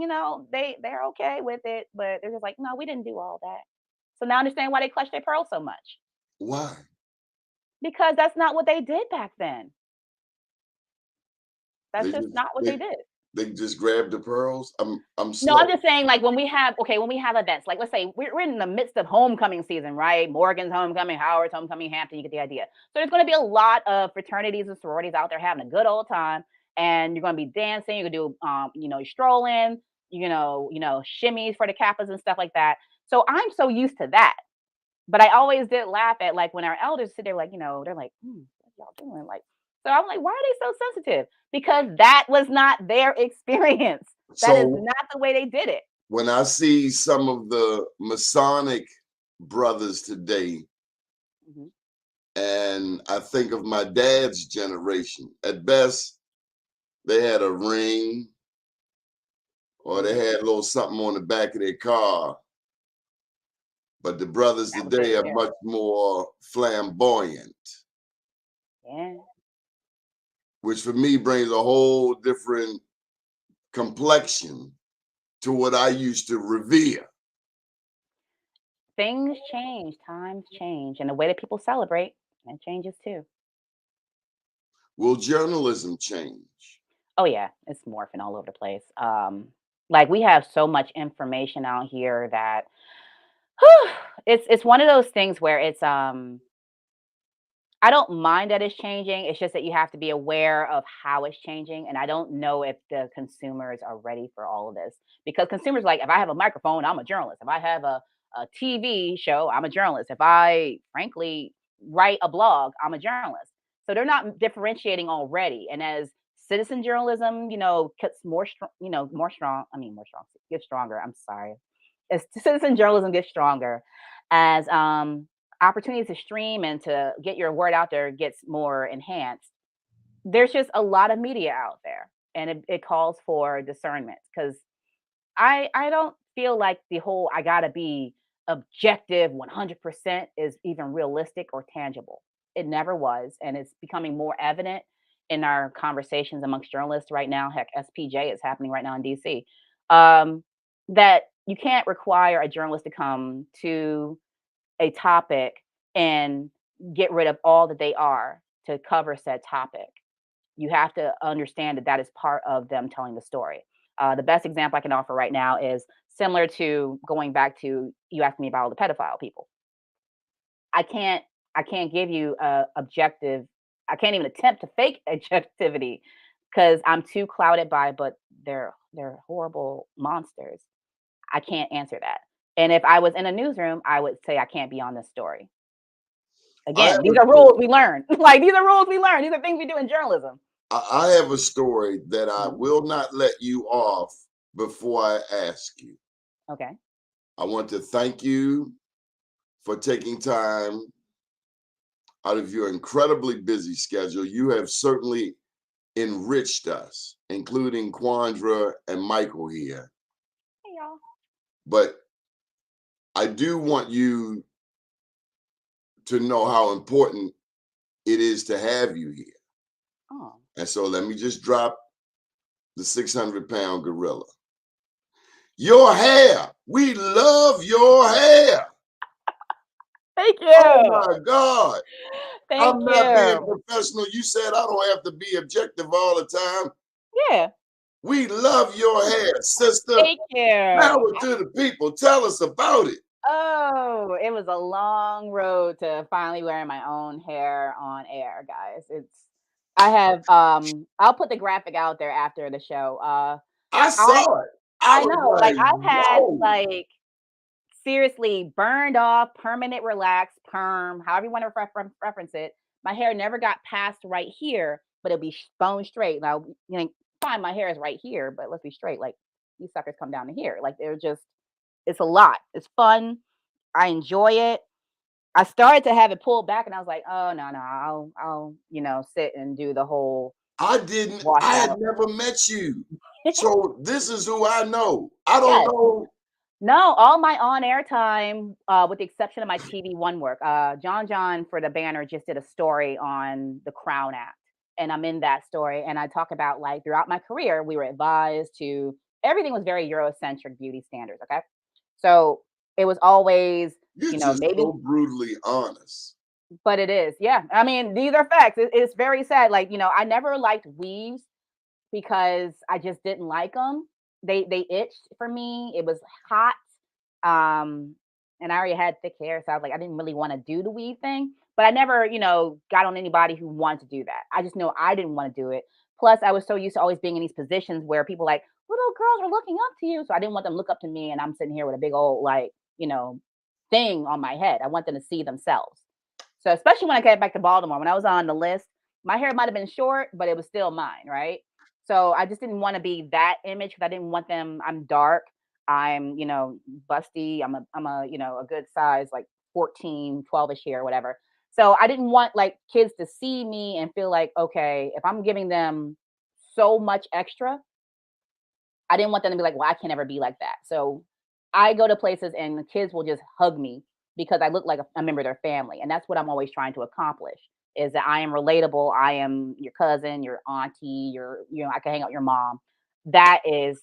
they're okay with it, but they're just like, no, we didn't do all that. So now I understand why they clutch their pearls so much. Why? because that's not what they did back then. That's They just just not what they they, did. they just grabbed the pearls. I'm No, I'm slow. just saying, like, when we have events, like, let's say we're in the midst of homecoming season, right? Morgan's homecoming, Howard's homecoming, Hampton, you get the idea. So there's gonna be a lot of fraternities and sororities out there having a good old time, and you're gonna be dancing, you're gonna do, you're strolling, shimmies for the kappas and stuff like that. So I'm so used to that. But I always did laugh at, like, when our elders sit there, like, they're like, what y'all doing? Like, so I'm like, why are they so sensitive? Because that was not their experience. That is So not the way they did it. when I see some of the Masonic brothers today, Mhm. and I think of my dad's generation, at best, they had a ring or they Mhm. had a little something on the back of their car. But the brothers That was it. today are Yeah. much more flamboyant, Yeah. which for me brings a whole different complexion to what I used to revere. Things change, times change, and the way that people celebrate, that changes too. Will journalism change? Oh yeah, it's morphing all over the place. Like we have so much information out here that it's one of those things where it's I don't mind that it's changing. It's just that you have to be aware of how it's changing. And I don't know if the consumers are ready for all of this because consumers like, if I have a microphone, I'm a journalist. If I have a TV show, I'm a journalist. If I frankly write a blog, I'm a journalist. So they're not differentiating already. And as citizen journalism, gets more strong, more strong, gets stronger. I'm sorry. As citizen journalism gets stronger, as opportunities to stream and to get your word out there gets more enhanced, there's just a lot of media out there, and it calls for discernment because I don't feel like the whole I gotta be objective 100% is even realistic or tangible. It never was, and it's becoming more evident in our conversations amongst journalists right now. Heck, SPJ is happening right now in DC. Um, that you can't require a journalist to come to a topic and get rid of all that they are to cover said topic. You have to understand that that is part of them telling the story. The best example I can offer right now is similar to going back to you asked me about all the pedophile people. I can't I can't give you a objective. I can't even attempt to fake objectivity because I'm too clouded by. But they're horrible monsters. I can't answer that. And if I was in a newsroom, I would say I can't be on this story. I Again, have these a are rules we learn. Like these are rules we learn. These are things we do in journalism. I have a story that I Mhm. will not let you off before I ask you. Okay. I want to thank you for taking time out of your incredibly busy schedule. You have certainly enriched us, including Quandra and Michael here. Hey y'all. But I do want you to know how important it is to have you here. Oh, And so let me just drop the 600-pound gorilla. Your hair. We love your hair. thank Oh you. my God. Thank I'm not being you. professional. You said I don't have to be objective all the time. Yeah. We love your hair, sister. Thank you. Now to the people. Tell us about it. Oh, it was a long road to finally wearing my own hair on air, guys. I have I'll put the graphic out there after the show. I I saw it. I I was know, like like, I've had whoa. like seriously burned off, permanent relaxed, perm, however you want to reference it. My hair never got past right here, but it'll be bone straight. Now, fine, my hair is right here, but let's be straight. Like these suckers come down to here. Like they're just, it's a lot. It's fun. I enjoy it. I started to have it pulled back, and I was like, oh no, I'll sit and do the whole I had washout. never met you. So this is who I know. I don't Yes. know. No, all my on-air time, with the exception of my TV One work, John for the Banner just did a story on the Crown Act, and I'm in that story, and I talk about like throughout my career, we were advised to everything was very Eurocentric beauty standards. Okay, so it was always, You're just maybe so brutally honest. But it is, yeah. I mean, these are facts. It's very sad. Like, I never liked weaves because I just didn't like them. They itched for me. It was hot. And I already had thick hair, so I was like, I didn't really want to do the weave thing. But I never, got on anybody who wanted to do that. I just know I didn't want to do it. Plus, I was so used to always being in these positions where people like little girls are looking up to you, so I didn't want them to look up to me, and I'm sitting here with a big old like, thing on my head. I want them to see themselves. So especially when I came back to Baltimore, when I was on the list, my hair might have been short, but it was still mine, right? So I just didn't want to be that image because I didn't want them. I'm dark. I'm, busty. I'm a, a good size, like 14, 12-ish here, whatever. So I didn't want like kids to see me and feel like, okay, if I'm giving them so much extra, I didn't want them to be like, well, I can never be like that. So I go to places and the kids will just hug me because I look like a member of their family. And that's what I'm always trying to accomplish is that I am relatable. I am your cousin, your auntie, I can hang out with your mom. That is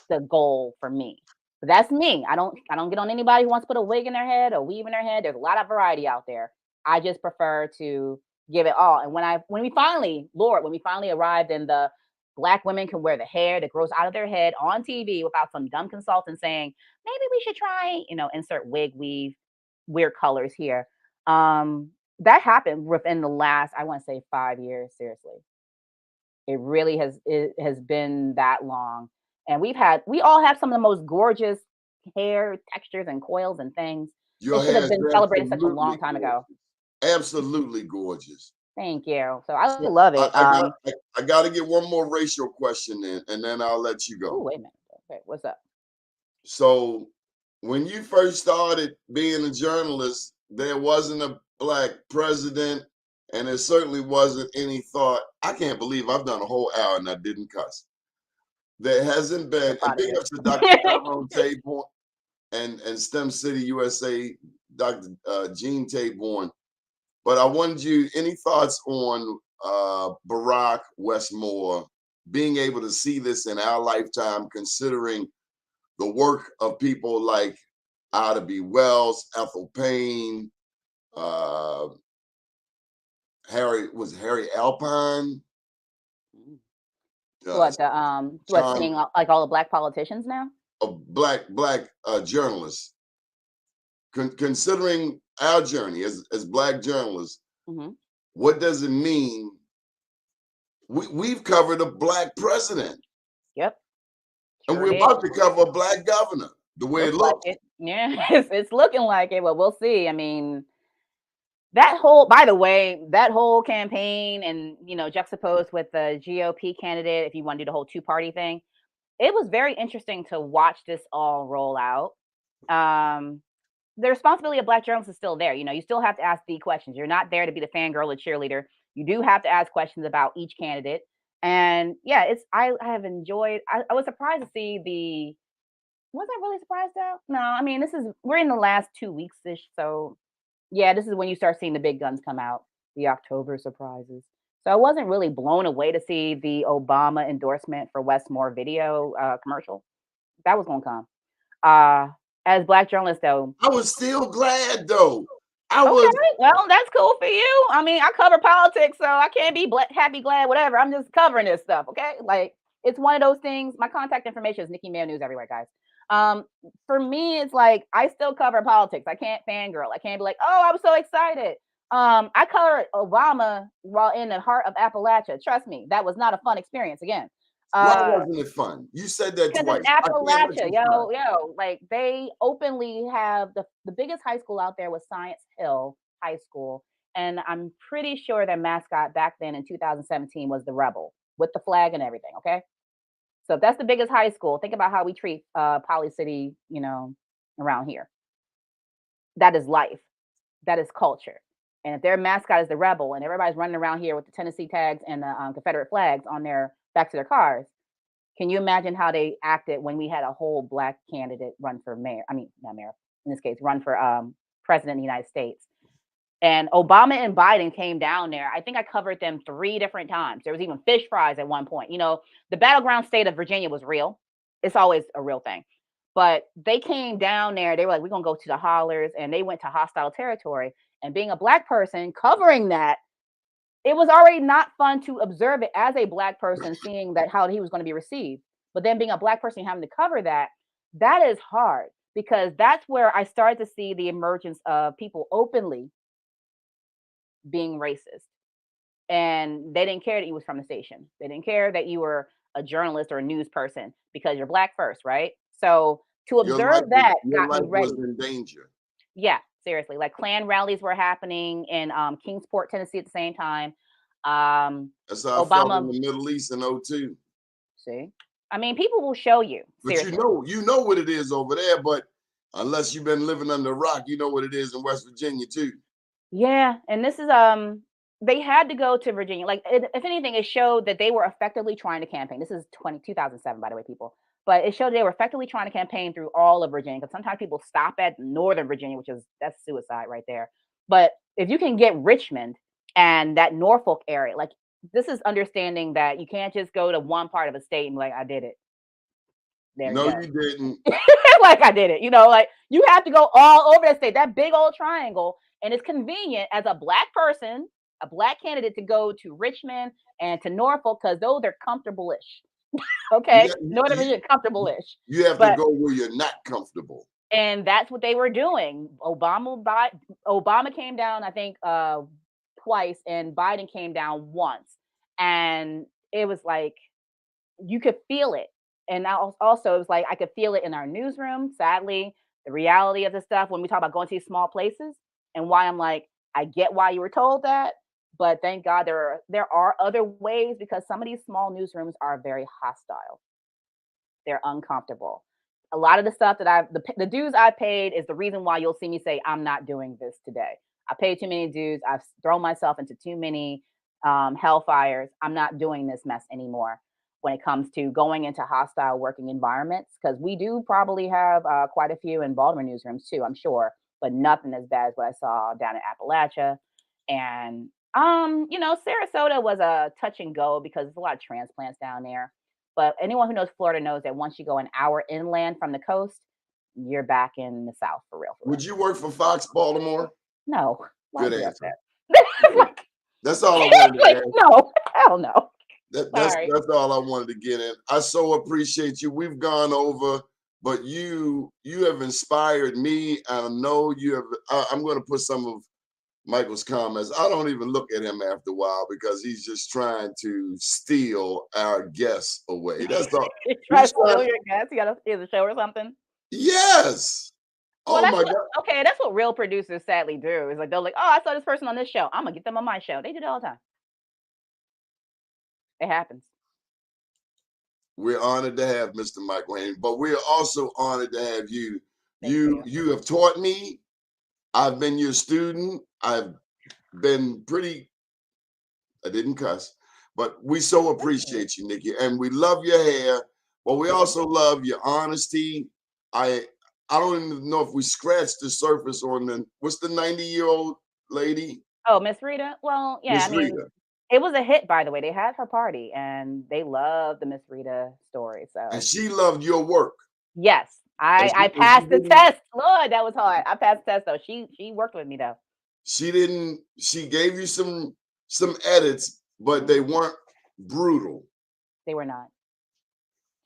the goal for me. But that's me. I don't get on anybody who wants to put a wig in their head or weave in their head. There's a lot of variety out there. I just prefer to give it all. And when we finally arrived in the Black women can wear the hair that grows out of their head on TV without some dumb consultant saying, maybe we should try, insert wig, weave, weird colors here. That happened within the last, I want to say 5 years, seriously. It has been that long. And we all have some of the most gorgeous hair textures and coils and things. Your It should hair have is been celebrated such a absolutely long time gorgeous. ago. Absolutely gorgeous. Thank you. So I So love it. I got to get one more racial question in, and then I'll let you Oh, go. wait a minute. Okay, what's up? So, when you first started being a journalist, there wasn't a black president, and there certainly wasn't any thought. I can't believe I've done a whole hour and I didn't cuss. There hasn't So been, and proud of big you. ups to Dr. Tyrone Taborn and STEM City USA, Dr. Gene Taborn. But I wanted you, any thoughts on Barack Westmore being able to see this in our lifetime, considering the work of people like Ida B. Wells, Ethel Payne, uh, Harry Alpine, uh, Seeing John, like all the black politicians now? a black journalists. Considering our journey as black journalists, Hmm. what does it mean? We've covered a black president, Yep, and sure we're did. about to cover a black governor. The way it Looks like looks, it. Yeah, it's looking like it, but we'll see. I mean, by the way, that whole campaign and, juxtaposed with the GOP candidate, if you want to do the whole two-party thing, it was very interesting to watch this all roll out. Um, the responsibility of black journalists is still there. You still have to ask the questions. You're not there to be the fangirl or cheerleader. You do have to ask questions about each candidate. And yeah, I have enjoyed. I was surprised to see the. Was I really surprised though? No, I mean we're in the last 2 weeks ish, so yeah, this is when you start seeing the big guns come out, the October surprises. So I wasn't really blown away to see the Obama endorsement for Westmore video commercial. That was gonna come. Uh, as black journalists, though, I was still glad though. I was. okay, well, that's cool for you. I mean, I cover politics, so I can't be happy, glad, whatever. I'm just covering this stuff, okay? Like, it's one of those things. My contact information is Nicki Mayo News everywhere, guys. Um, for me, it's like I still cover politics. I can't fangirl. I can't be like, oh, I was so excited. I covered Obama while in the heart of Appalachia. Trust me, that was not a fun experience. Again, Why uh, wasn't it fun? You said that because it's twice. I can't let Appalachia, you start. yo. Like they openly have the biggest high school out there was Science Hill High School, and I'm pretty sure their mascot back then in 2017 was the Rebel with the flag and everything. Okay, so if that's the biggest high school, think about how we treat Poly City, around here. That is life. That is culture. And if their mascot is the Rebel, and everybody's running around here with the Tennessee tags and the Confederate flags on their backs of their cars, can you imagine how they acted when we had a whole black candidate run for mayor? I mean, not mayor, in this case, run for president of the United States. And Obama and Biden came down there. I think I covered them 3 different times. There was even fish fries at one point. The battleground state of Virginia was real. It's always a real thing. But they came down there. They were like, we're going to go to the hollers. And they went to hostile territory. And being a Black person covering that, it was already not fun to observe it as a Black person, seeing that how he was going to be received. But then being a Black person having to cover that, that is hard, because that's where I started to see the emergence of people openly being racist. And they didn't care that you was from the station. They didn't care that you were a journalist or a news person, because you're Black first, right? So to observe that your got me life ready. was in danger. Yeah, seriously. Like Klan rallies were happening in Kingsport, Tennessee at the same time. That's how I felt in Obama, the Middle East in '02. see, I mean, people will show you. But Seriously. you know what it is over there, but unless you've been living under a rock, you know what it is in West Virginia too. Yeah, and this is they had to go to Virginia. Like if anything, it showed that they were effectively trying to campaign. This is 2007, by the way, people. But it showed they were effectively trying to campaign through all of Virginia, because sometimes people stop at Northern Virginia, which is that's suicide right there. But if you can get Richmond and that Norfolk area, like this is understanding that you can't just go to one part of a state and be like, I did it. There No, you go. you didn't. Like I did it. You know, like you have to go all over the state, that big old triangle. And it's convenient as a Black person, a Black candidate, to go to Richmond and to Norfolk, because those are comfortable-ish. Okay. Northern Virginia, comfortable-ish. You have to But go where you're not comfortable. and that's what they were doing. Obama came down, I think, twice, and Biden came down once. And it was like you could feel it. And now also it was like I could feel it in our newsroom. Sadly, the reality of the stuff when we talk about going to these small places, and why I'm like, I get why you were told that, but thank God there are other ways, because some of these small newsrooms are very hostile. They're uncomfortable. A lot of the stuff that the dues I paid is the reason why you'll see me say I'm not doing this today. I paid too many dues. I've thrown myself into too many hellfires. I'm not doing this mess anymore when it comes to going into hostile working environments, because we do probably have quite a few in Baltimore newsrooms too, I'm sure, but nothing as bad as what I saw down in Appalachia. And Sarasota was a touch and go, because there's a lot of transplants down there. But anyone who knows Florida knows that once you go an hour inland from the coast, you're back in the South for real. Would you work for Fox Baltimore? No. Good answer. Like, that's all I wanted to ask. No, hell no. That's all I wanted to get in. I so appreciate you. We've gone over, but you have inspired me. I know you have. I'm going to put some of Michael's comments. I don't even look at him after a while, because he's just trying to steal our guests away. That's all. Try to steal your guests. You got to steal the show or something. Yes. Well, oh my God. Okay, that's what real producers sadly do. Is like they're like, oh, I saw this person on this show. I'm gonna get them on my show. They do it all the time. It happens. We're honored to have Mr. Michael Hayden, but we're also honored to have you. You have taught me. I've been your student. I've been I didn't cuss, but we so appreciate you, Nicki, and we love your hair, but we also love your honesty. I don't even know if we scratched the surface on what's the 90-year-old lady? Oh, Miss Rita. Well, yeah, Miss Rita. It was a hit, by the way. They had her party, and they loved the Miss Rita story. So, and she loved your work. Yes, I passed the test. Lord, that was hard. I passed the test though. She worked with me though. She didn't. She gave you some edits, but they weren't brutal. They were not.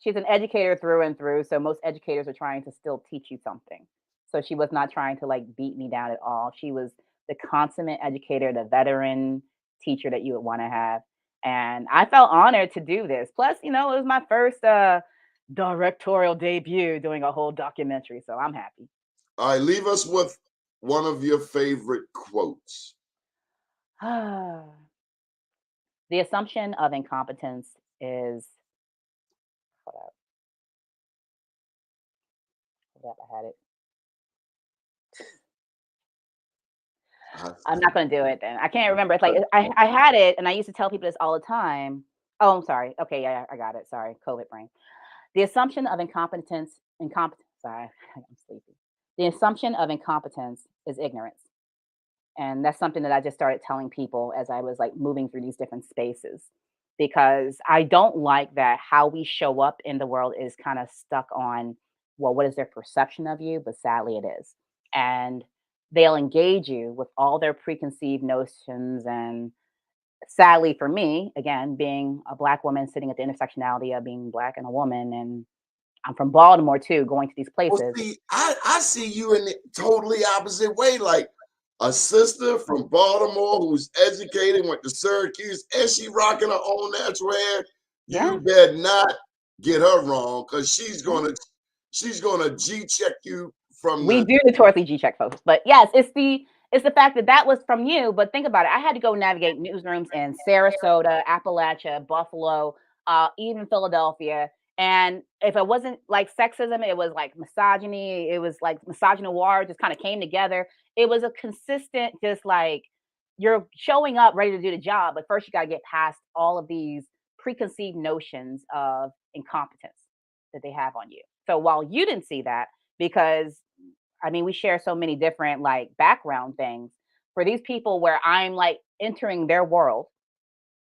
She's an educator through and through. So most educators are trying to still teach you something. So she was not trying to like beat me down at all. She was the consummate educator, the veteran teacher that you would want to have. And I felt honored to do this. Plus, it was my first directorial debut doing a whole documentary. So I'm happy. All right, leave us with one of your favorite quotes. The assumption of incompetence is, hold up, I had it. I'm not going to do it then. I can't remember. It's like I had it, and I used to tell people this all the time. Oh, I'm sorry. Okay, yeah, I got it. Sorry, COVID brain. The assumption of incompetence. Sorry, I'm sleepy. The assumption of incompetence is ignorance, and that's something that I just started telling people as I was like moving through these different spaces, because I don't like that how we show up in the world is kind of stuck on, well, what is their perception of you? But sadly, it is, and they'll engage you with all their preconceived notions. And sadly for me, again, being a Black woman sitting at the intersectionality of being Black and a woman, and I'm from Baltimore too, going to these Well, places. see, I see you in the totally opposite way. Like a sister from Baltimore who's educated, went to Syracuse, and she rocking her own natural hair. Yeah. You better not get her wrong, because she's Yeah. gonna G check you from We the. do notoriously G-check folks, but yes, it's the fact that that was from you. But think about it. I had to go navigate newsrooms in Sarasota, Appalachia, Buffalo, even Philadelphia. And if it wasn't like sexism, it was like misogyny. It was like misogynoir just kind of came together. It was a consistent, just like you're showing up ready to do the job, but first you got to get past all of these preconceived notions of incompetence that they have on you. So while you didn't see that, because I mean, we share so many different like background things for these people where I'm like entering their world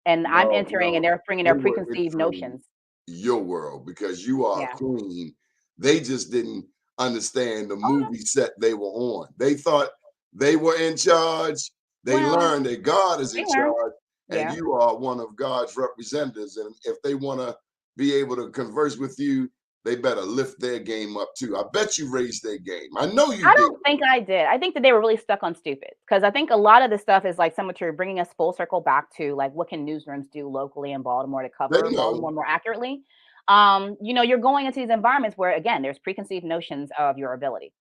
and I'm No, entering and no, they're bringing their they were preconceived entering notions. your world because you are a Yeah. queen. They just didn't understand the Oh, movie set they were on. They thought they were in charge. They well, learned that God is they in learn. charge, and Yeah. you are one of God's representatives. And if they want to be able to converse with you, they better lift their game up too. I bet you raised their game. I know you I did. don't think I did. I think that they were really stuck on stupid because I think a lot of this stuff is like similar to bringing us full circle back to like what can newsrooms do locally in Baltimore to They cover know, Baltimore more accurately. You're going into these environments where again there's preconceived notions of your ability.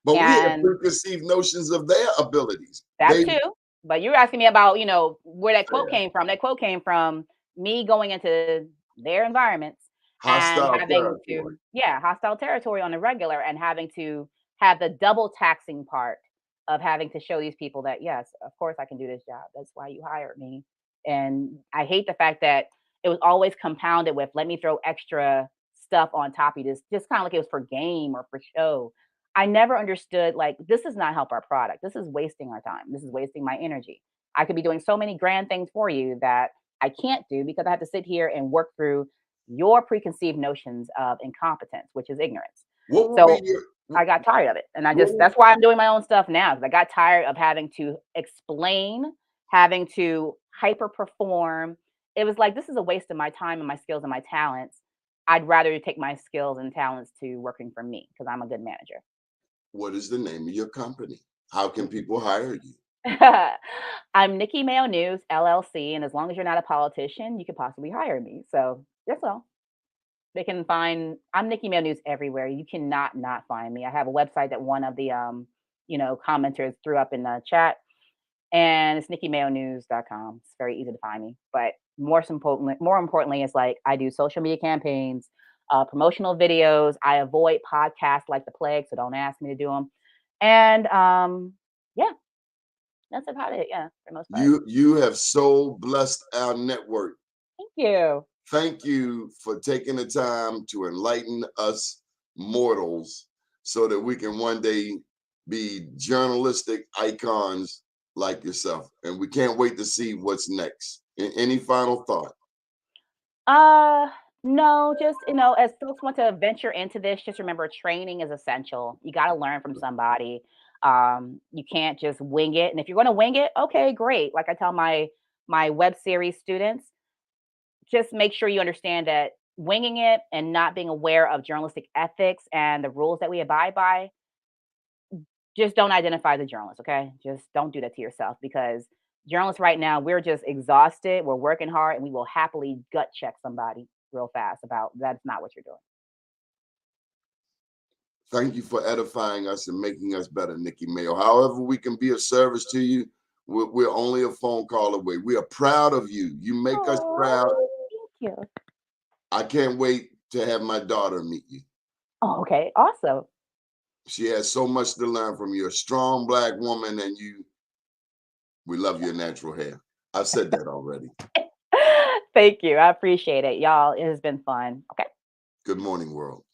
but we have And preconceived notions of their abilities. that They too. But you're asking me about, where that quote fair, came from. That quote came from me going into their environments and hostile having territory. to, yeah, hostile territory on the regular and having to have the double taxing part of having to show these people that, yes, of course I can do this job. That's why you hired me. And I hate the fact that it was always compounded with, let me throw extra stuff on top of this, just kind of like it was for game or for show. I never understood like this does not help our product. This is wasting our time. This is wasting my energy. I could be doing so many grand things for you that I can't do because I have to sit here and work through your preconceived notions of incompetence, which is ignorance. What will be So your I got tired of it. And I what just will that's why I'm doing my own stuff now because I got tired of having to explain, having to hyper perform. It was like this is a waste of my time and my skills and my talents. I'd rather take my skills and talents to working for me because I'm a good manager. what is the name of your company? How can people hire you? I'm Nicki Mayo News LLC, and as long as you're not a politician, you could possibly hire me. So that's all. They can find I'm Nicki Mayo News everywhere. You cannot not find me. I have a website that one of the commenters threw up in the chat, and it's NickiMayoNews.com. It's very easy to find me. But more importantly, it's like I do social media campaigns, promotional videos. I avoid podcasts like the plague, so don't ask me to do them. And yeah, that's about it. Yeah, for the most part. You have so blessed our network. Thank you. Thank you for taking the time to enlighten us mortals so that we can one day be journalistic icons like yourself. And we can't wait to see what's next. Any final thought? Uh, no, just as folks want to venture into this, just remember training is essential. You got to learn from somebody. You can't just wing it. And if you're going to wing it, okay, great. Like I tell my web series students, just make sure you understand that winging it and not being aware of journalistic ethics and the rules that we abide by, just don't identify the journalist, okay? Just don't do that to yourself because journalists right now, we're just exhausted. We're working hard and we will happily gut check somebody real fast about that's not what you're doing. Thank you for edifying us and making us better, Nicki Mayo. However, we can be of service to you. We're only a phone call away. We are proud of you. You make us proud. Oh, thank you. I can't wait to have my daughter meet you. Oh, okay. Awesome. She has so much to learn from you. A strong Black woman, and we love your natural hair. I've said that already. Thank you. I appreciate it. Y'all, it has been fun. Okay. Good morning, world.